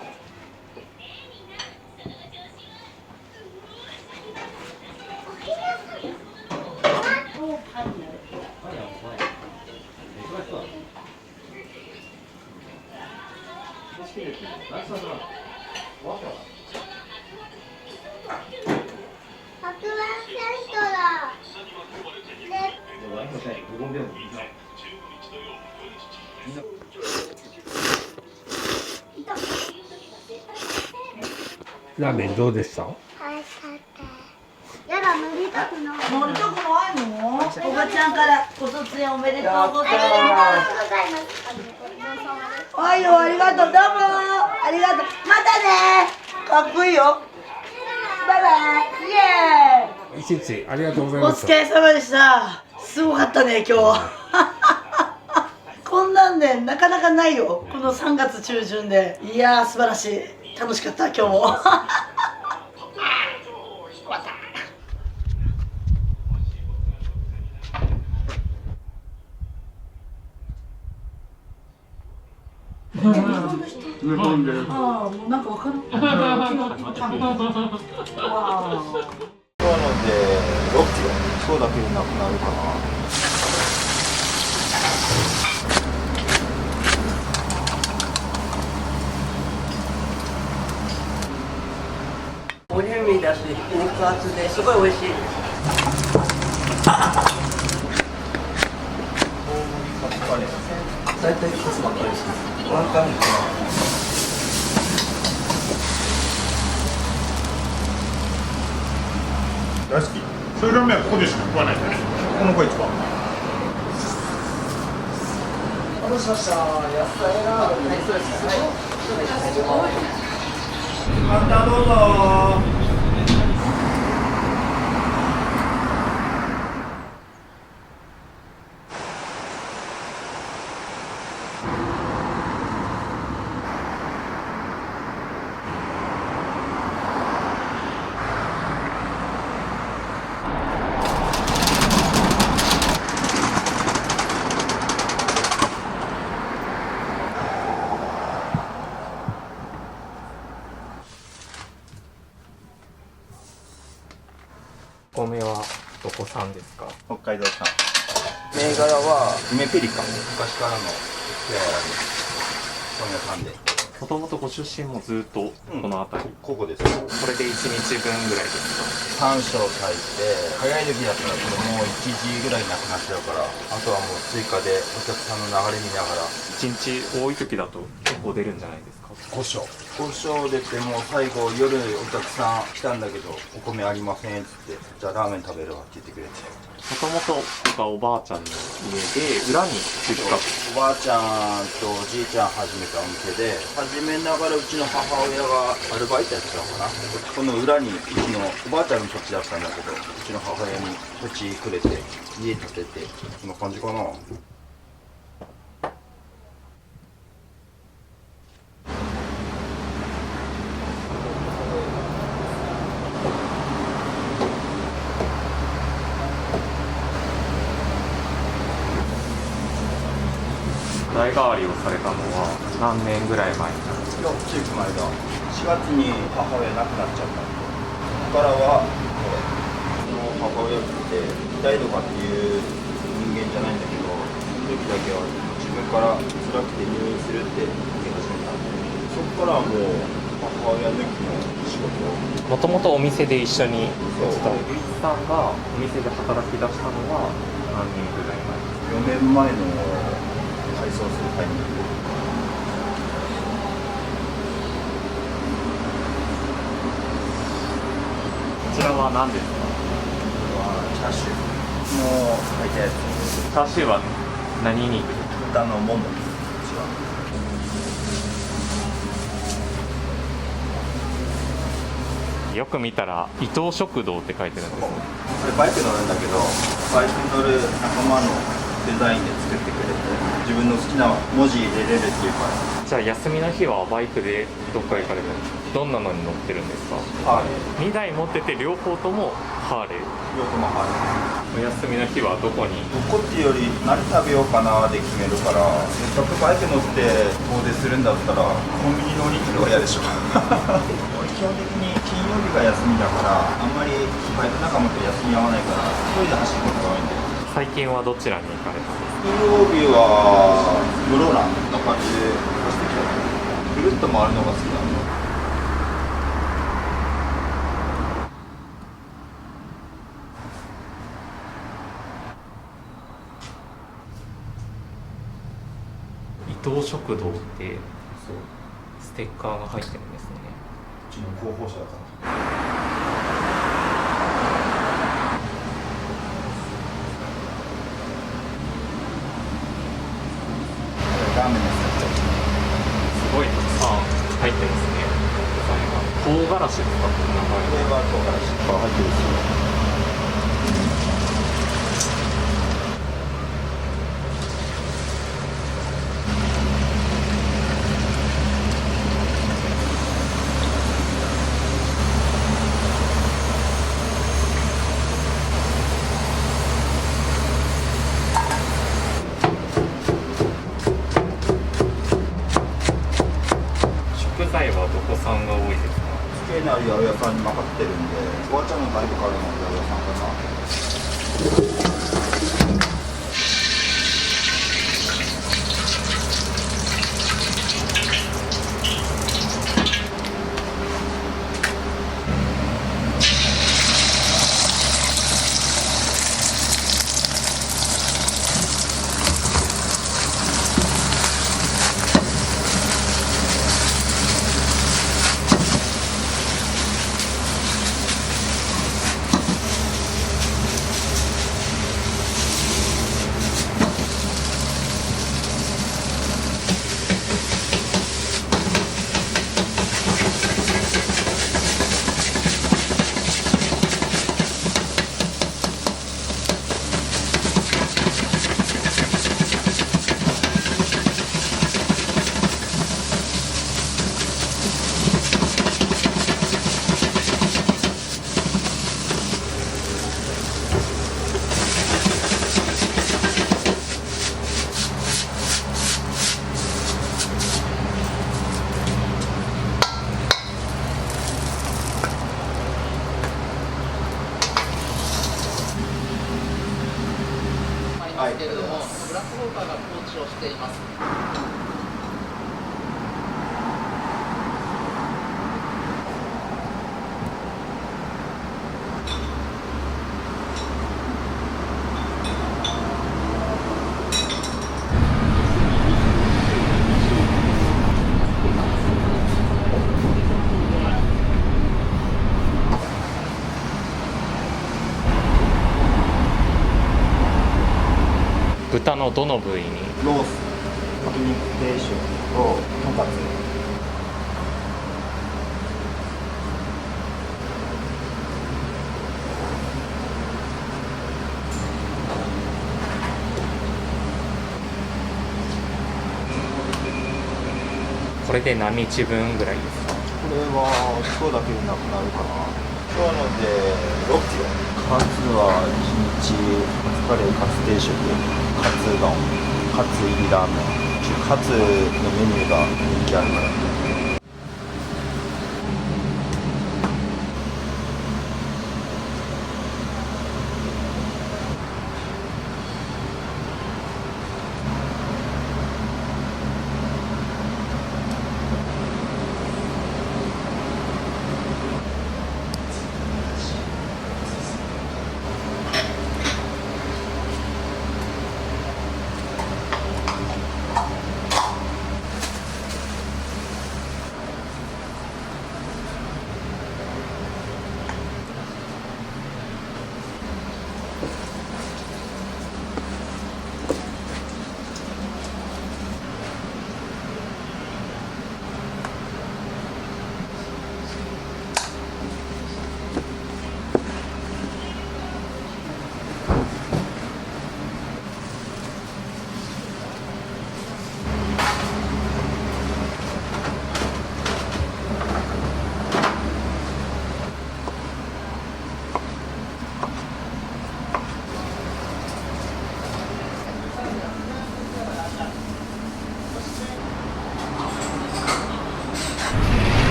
ラーメンどうでした？やだ、乗りたくない。乗りたくないの？おばちゃんからご卒園おめでとうございます。はいよ、ありがとう、どうもありがとう。またね。かっこいいよ。バイバイ。イエーイ。一日ありがとうございおました。疲れ様でした。すごかったね、今日。こんなんでなかなかないよ。この3月中旬で。いやー、素晴らしい。楽しかった、今日も。日本で。ああ、もうなんかわかる。今日ので6キロ、そうだけでなくなるかな。ボリューミーだし、肉厚ですごい美味しい。大体カツばっかりですね。ワンタンかな。番目はここでしか食わないんだね。この子一番。お待たせしました。野菜ラーメンそうですね。カウンターどうぞ。お米はどこ産ですか？北海道産。銘柄は梅ペリカン。昔からの米屋さんで。もともとご出身もずっとこの辺り、ここです。これで1日分ぐらいですか？3升炊いて、早い時だったらもう1時ぐらいなくなっちゃうから、あとはもう追加でお客さんの流れ見ながら。1日多い時だと結構出るんじゃないですか？5升出て、もう最後夜お客さん来たんだけどお米ありませんっつって、じゃあラーメン食べるわって言ってくれて。もともとがおばあちゃんの家で裏に実家。おばあちゃんとおじいちゃん始めたお店で、始めながらうちの母親がアルバイトやってたのかな。この裏にうちのおばあちゃんの土地だったんだけど、うちの母親に土地くれて家建てて、こんな感じかな。代替わりをされたのは何年ぐらい前になるんですか？ついこの間、4月に母親亡くなっちゃったんで、ここからはこれ、母親って痛いとかっていう人間じゃないんだけど、その時だけは自分から辛くて入院するって言い始めたんで、そこからはもう母親抜きの仕事を。もともとお店で一緒にやってたゆいさんがお店で働き出したのは何年ぐらい前？ 4年前の改装するタイミングで。こちらは何ですか？これはチャーシューの炊いたやつ。チャーシューは何肉？豚のもも。よく見たら伊藤食堂って書いてるんですよ。これバイク乗るんだけど、バイクに乗る仲間のデザインで作ってくれて、自分の好きな文字入れれるっていうから。じゃあ休みの日はバイクでどっか行かれるんですか？どんなのに乗ってるんですか？ハーレー。2台持ってて両方ともハーレー。両方もハーレー。お休みの日はどこに？どこっていうより何食べようかなで決めるから、せっかくバイク乗って遠出するんだったらコンビニのおにぎりは嫌でしょ。俺基本的に金曜日が休みだから、あんまりバイク仲間と休み合わないから一人で走ることが多いんで。最近はどちらに行かれたんですか？金曜日は室蘭の感じで走ってきた。ぐるっと回るのが好きなんで。伊藤食堂ってステッカーが入ってるんですね。うちの広報車だから。ラーメンのすごいたくさん入ってますね。唐辛子とかってフレーバー唐辛子が入ってるんですよ。食材はどこ産が多いですか？付けのある八百屋さんに任せてるんで、おばあちゃんの代とかあるのは八百屋さんかな。ですけれども、ブラックホーカーがコーチをしています。豚のどの部位に？ロース、焼肉定食ととんかつ。これで何日分ぐらいですか？これは今日だけでなくなるかな。今日ので6キロ。カツは1日カツカレー、カツ定食、カツ丼、カツ入りラーメン。カツのメニューが人気あるから。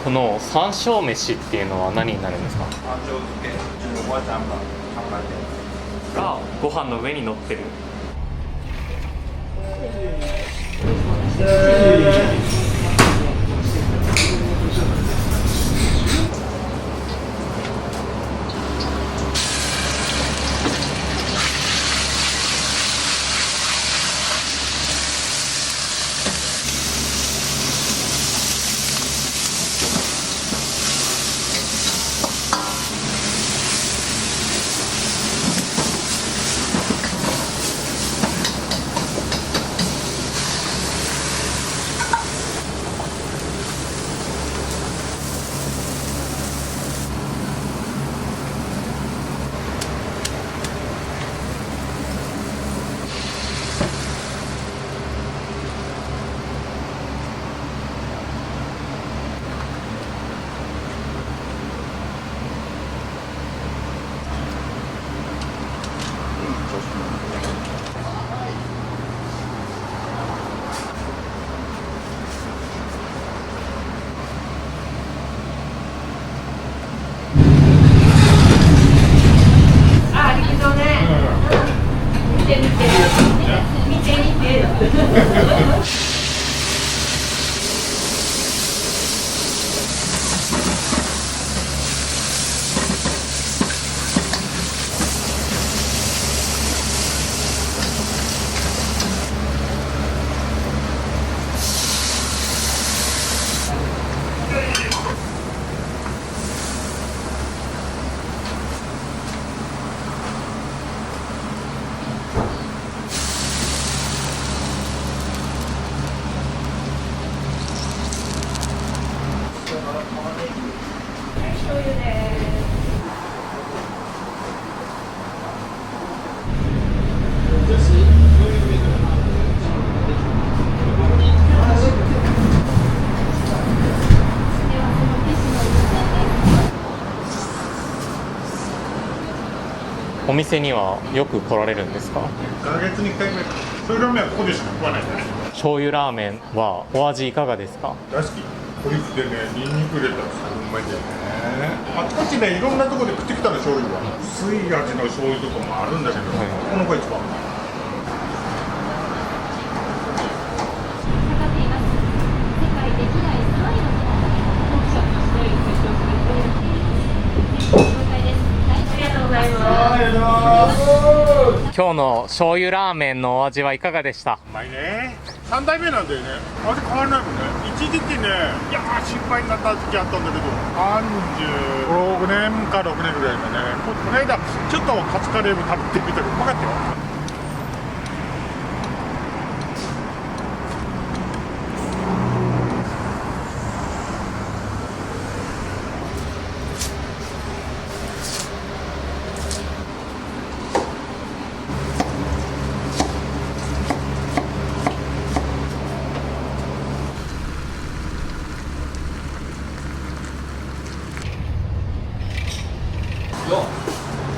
この山椒飯っていうのは何になるんですか？山椒漬け、うちのおばあちゃんが考えてる。がご飯の上に乗ってる。お店にはよく来られるんですか？1ヶ月に1回ぐらい。そういうラーメンはここでしか食わないんだね。醤油ラーメンはお味いかがですか？大好き。トリュフでね、ニンニク入れたらすごいうまいんだよね。あっちこっちね、いろんなところで食ってきたの醤油は。薄い味の醤油とかもあるんだけど、この子が一番。今日の醤油ラーメンのお味はいかがでした？うまいね。3代目なんだよね。味変わらないもんね。一時期ね、いやー心配になった時期あったんだけど、35年か6年ぐらいだね。この間ちょっとカツカレーも食べてみたけどうまかったよ。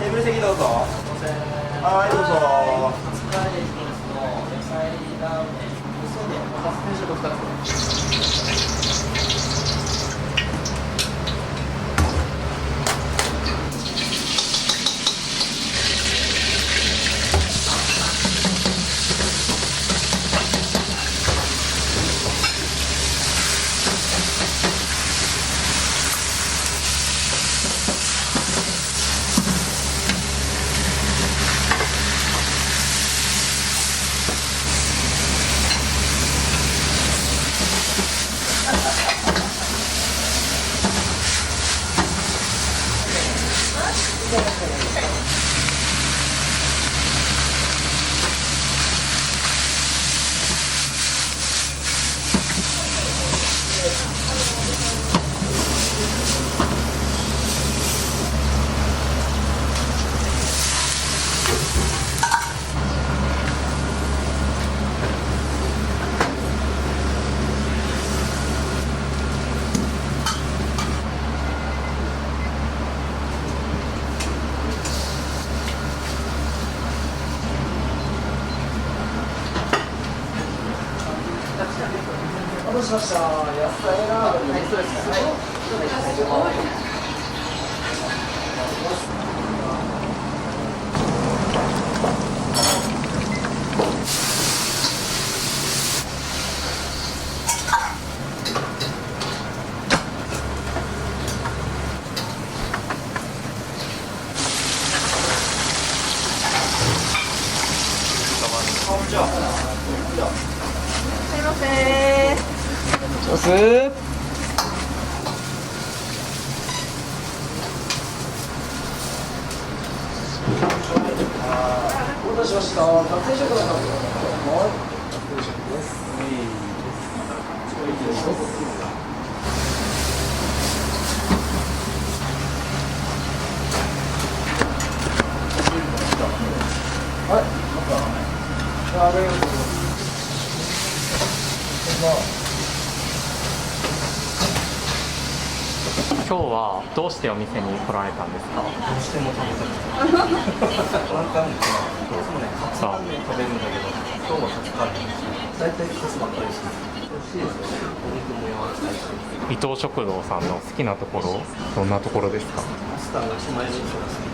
テーブル席どうぞ。はい、どうぞ。カツカレー1つの野菜ラーメン、味噌でおかず定食2つ。お待たせしました。野菜ラーメン、はい、そうですね。はい。すいません。ソース。お待たせしました。カツ定食だから。はい。定食です。はい。ありがとうございます。今日はどうしてお店に来られたんですか？どうしても食べたくて。何回もいつもね、カツラーメン食べるんだけど、今日はカツカレーです。大体カツばっかりです。美味しいですね。お肉も柔らかいし。伊藤食堂さんの好きなところ、どんなところですか？マスターが一枚ずつが好き。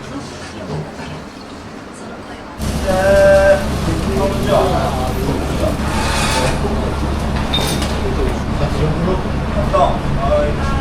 こんにちは。はい。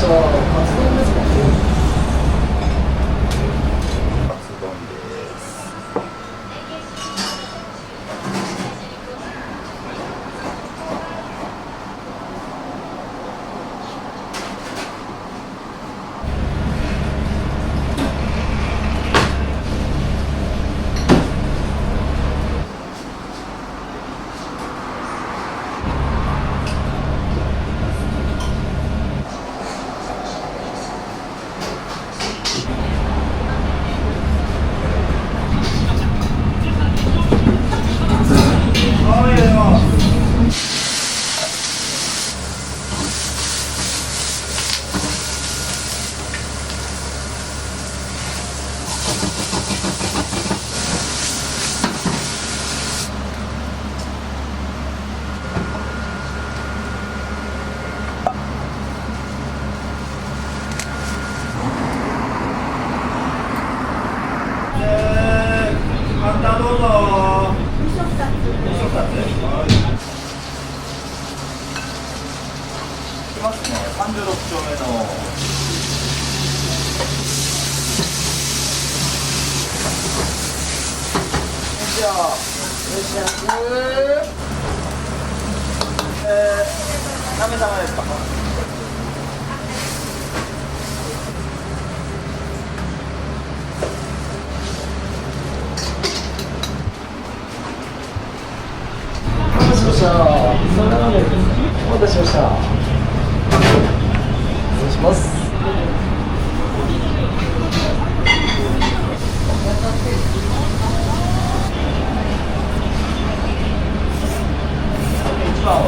したカツ丼ですか。カツ丼です。簡単どうぞ。味噌2つ。いますね。36丁目の。じゃあ、よしやす。何名様ですか。お待たせしました。お待たせしました。失礼します。1番は。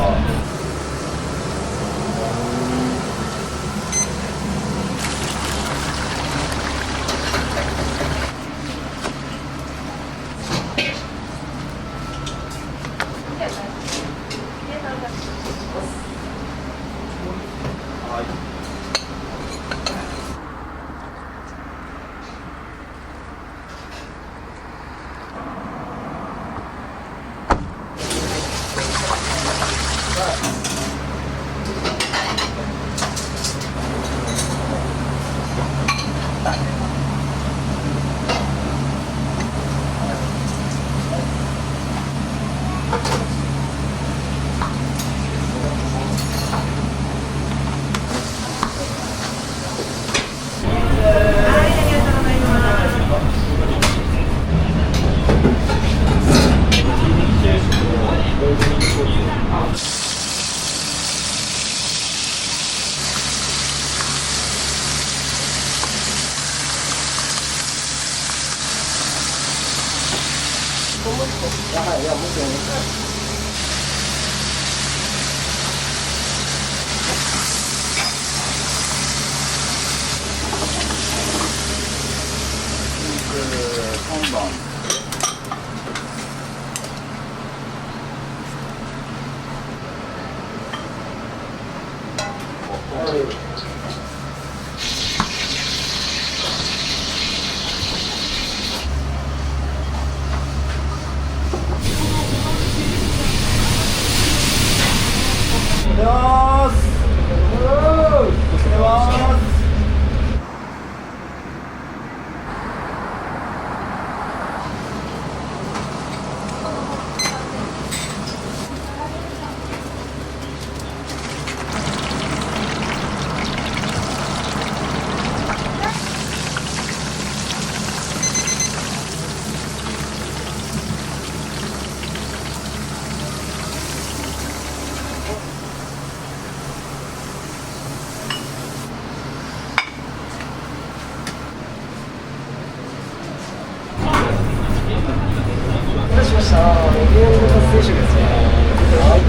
はい、いや、もちろん。3番。出ます。出ます。お待たせしました。エビオンの達成食ですね。はい。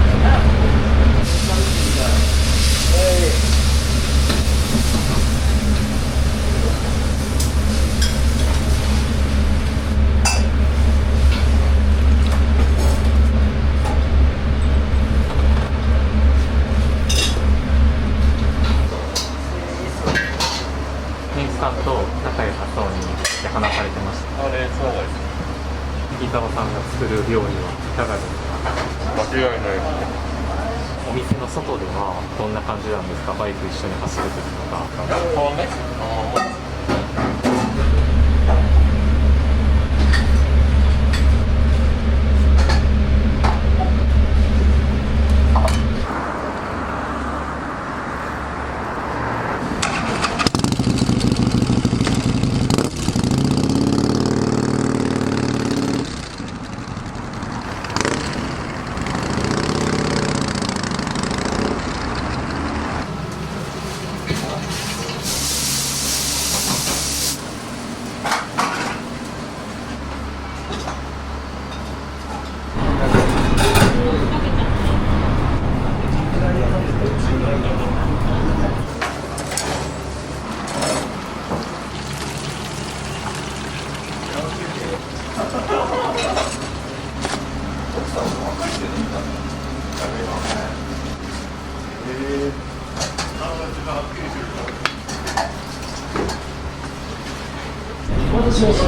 店主さんと仲良さそうに話されてました。あれ、そうです。伊沢さんが作る料理はいかがですか？間違いないですね。お店の外ではどんな感じなんですか？バイク一緒に走る時とか。どうぞ。します。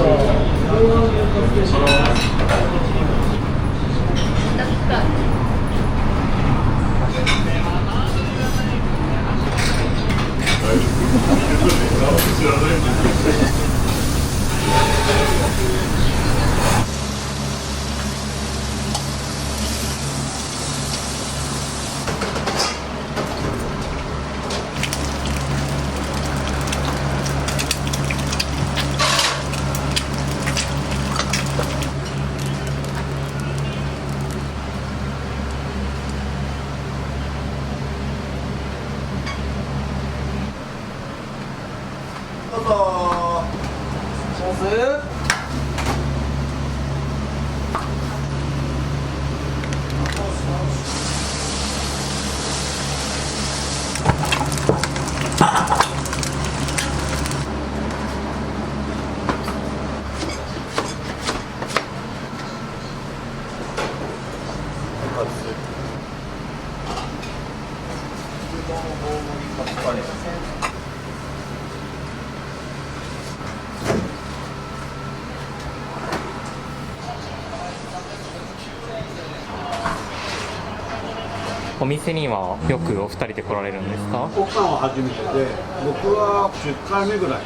お店にはよくお二人で来られるんですか？奥さんは初めてで、僕は10回目ぐらい。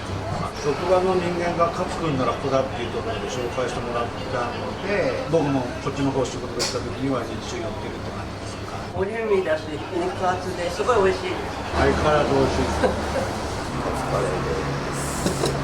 職場の人間が勝君ならここだっていうところで紹介してもらったので、僕もこっちの方仕事が来た時には一緒に寄ってるって感じですか。ボリューミーだし、肉厚ですごい美味しいです。相変わらず美味しいです。お疲れです。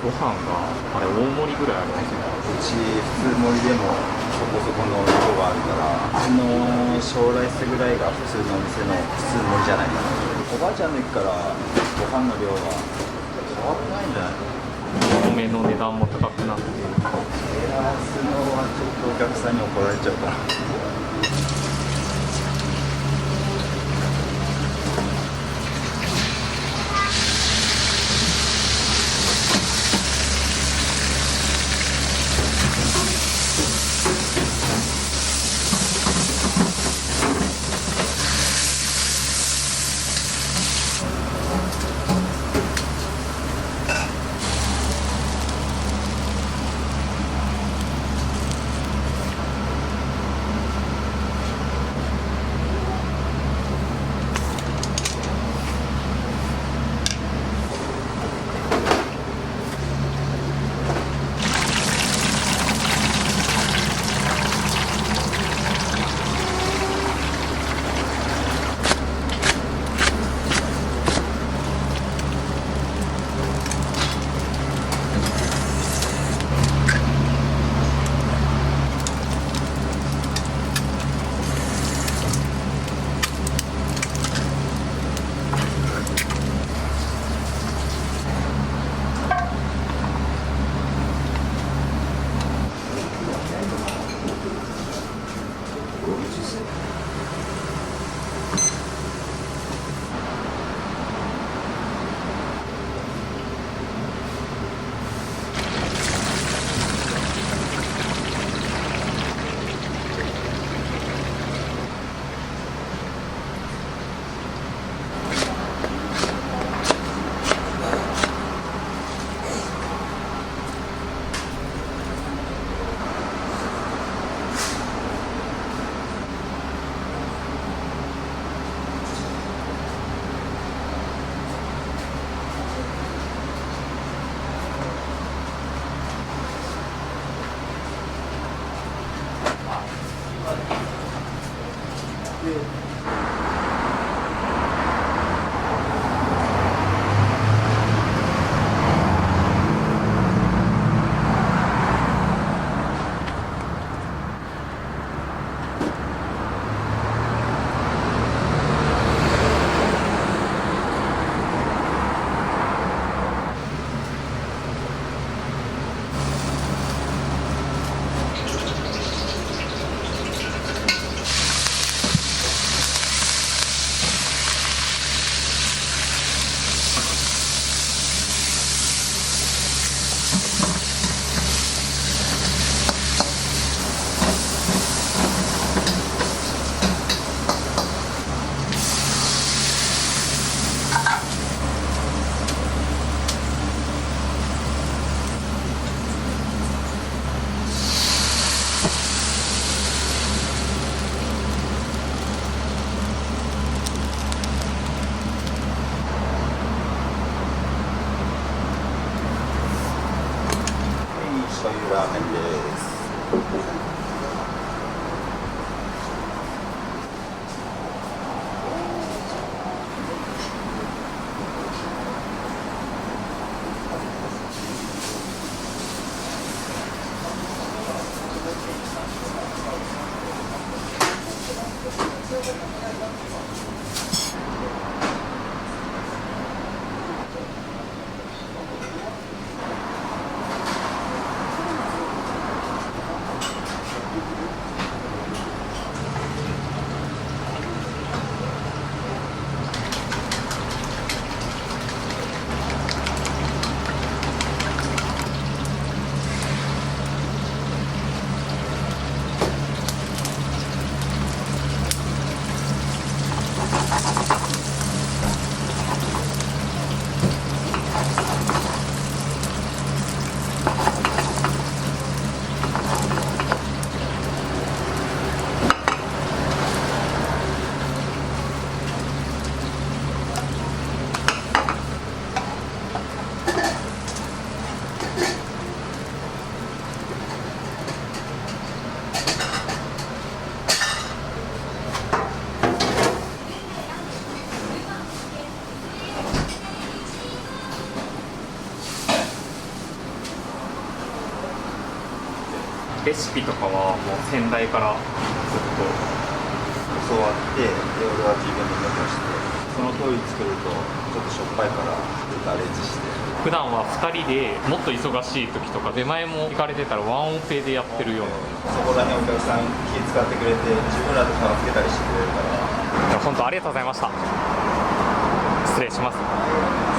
ご飯があれ大盛りぐらいあるんですよ。うち普通盛りでもそこそこの量があるから、うちの将来世ぐらいが普通のお店の普通盛りじゃないかな。おばあちゃんの時からご飯の量は変わってないんじゃない？お米の値段も高くなって、いやー、そのはちょっとお客さんに怒られちゃうから。醤油ラーメンです。レシピとかはもう先代からずっと教わって、で俺は自分で残して、その通り作るとちょっとしょっぱいからアレンジして。普段は2人でもっと忙しい時とか出前も行かれてたらワンオペでやってるような、そこら辺お客さん気使ってくれて、自分らで差をつけたりしてくれるから。本当ありがとうございました。失礼します。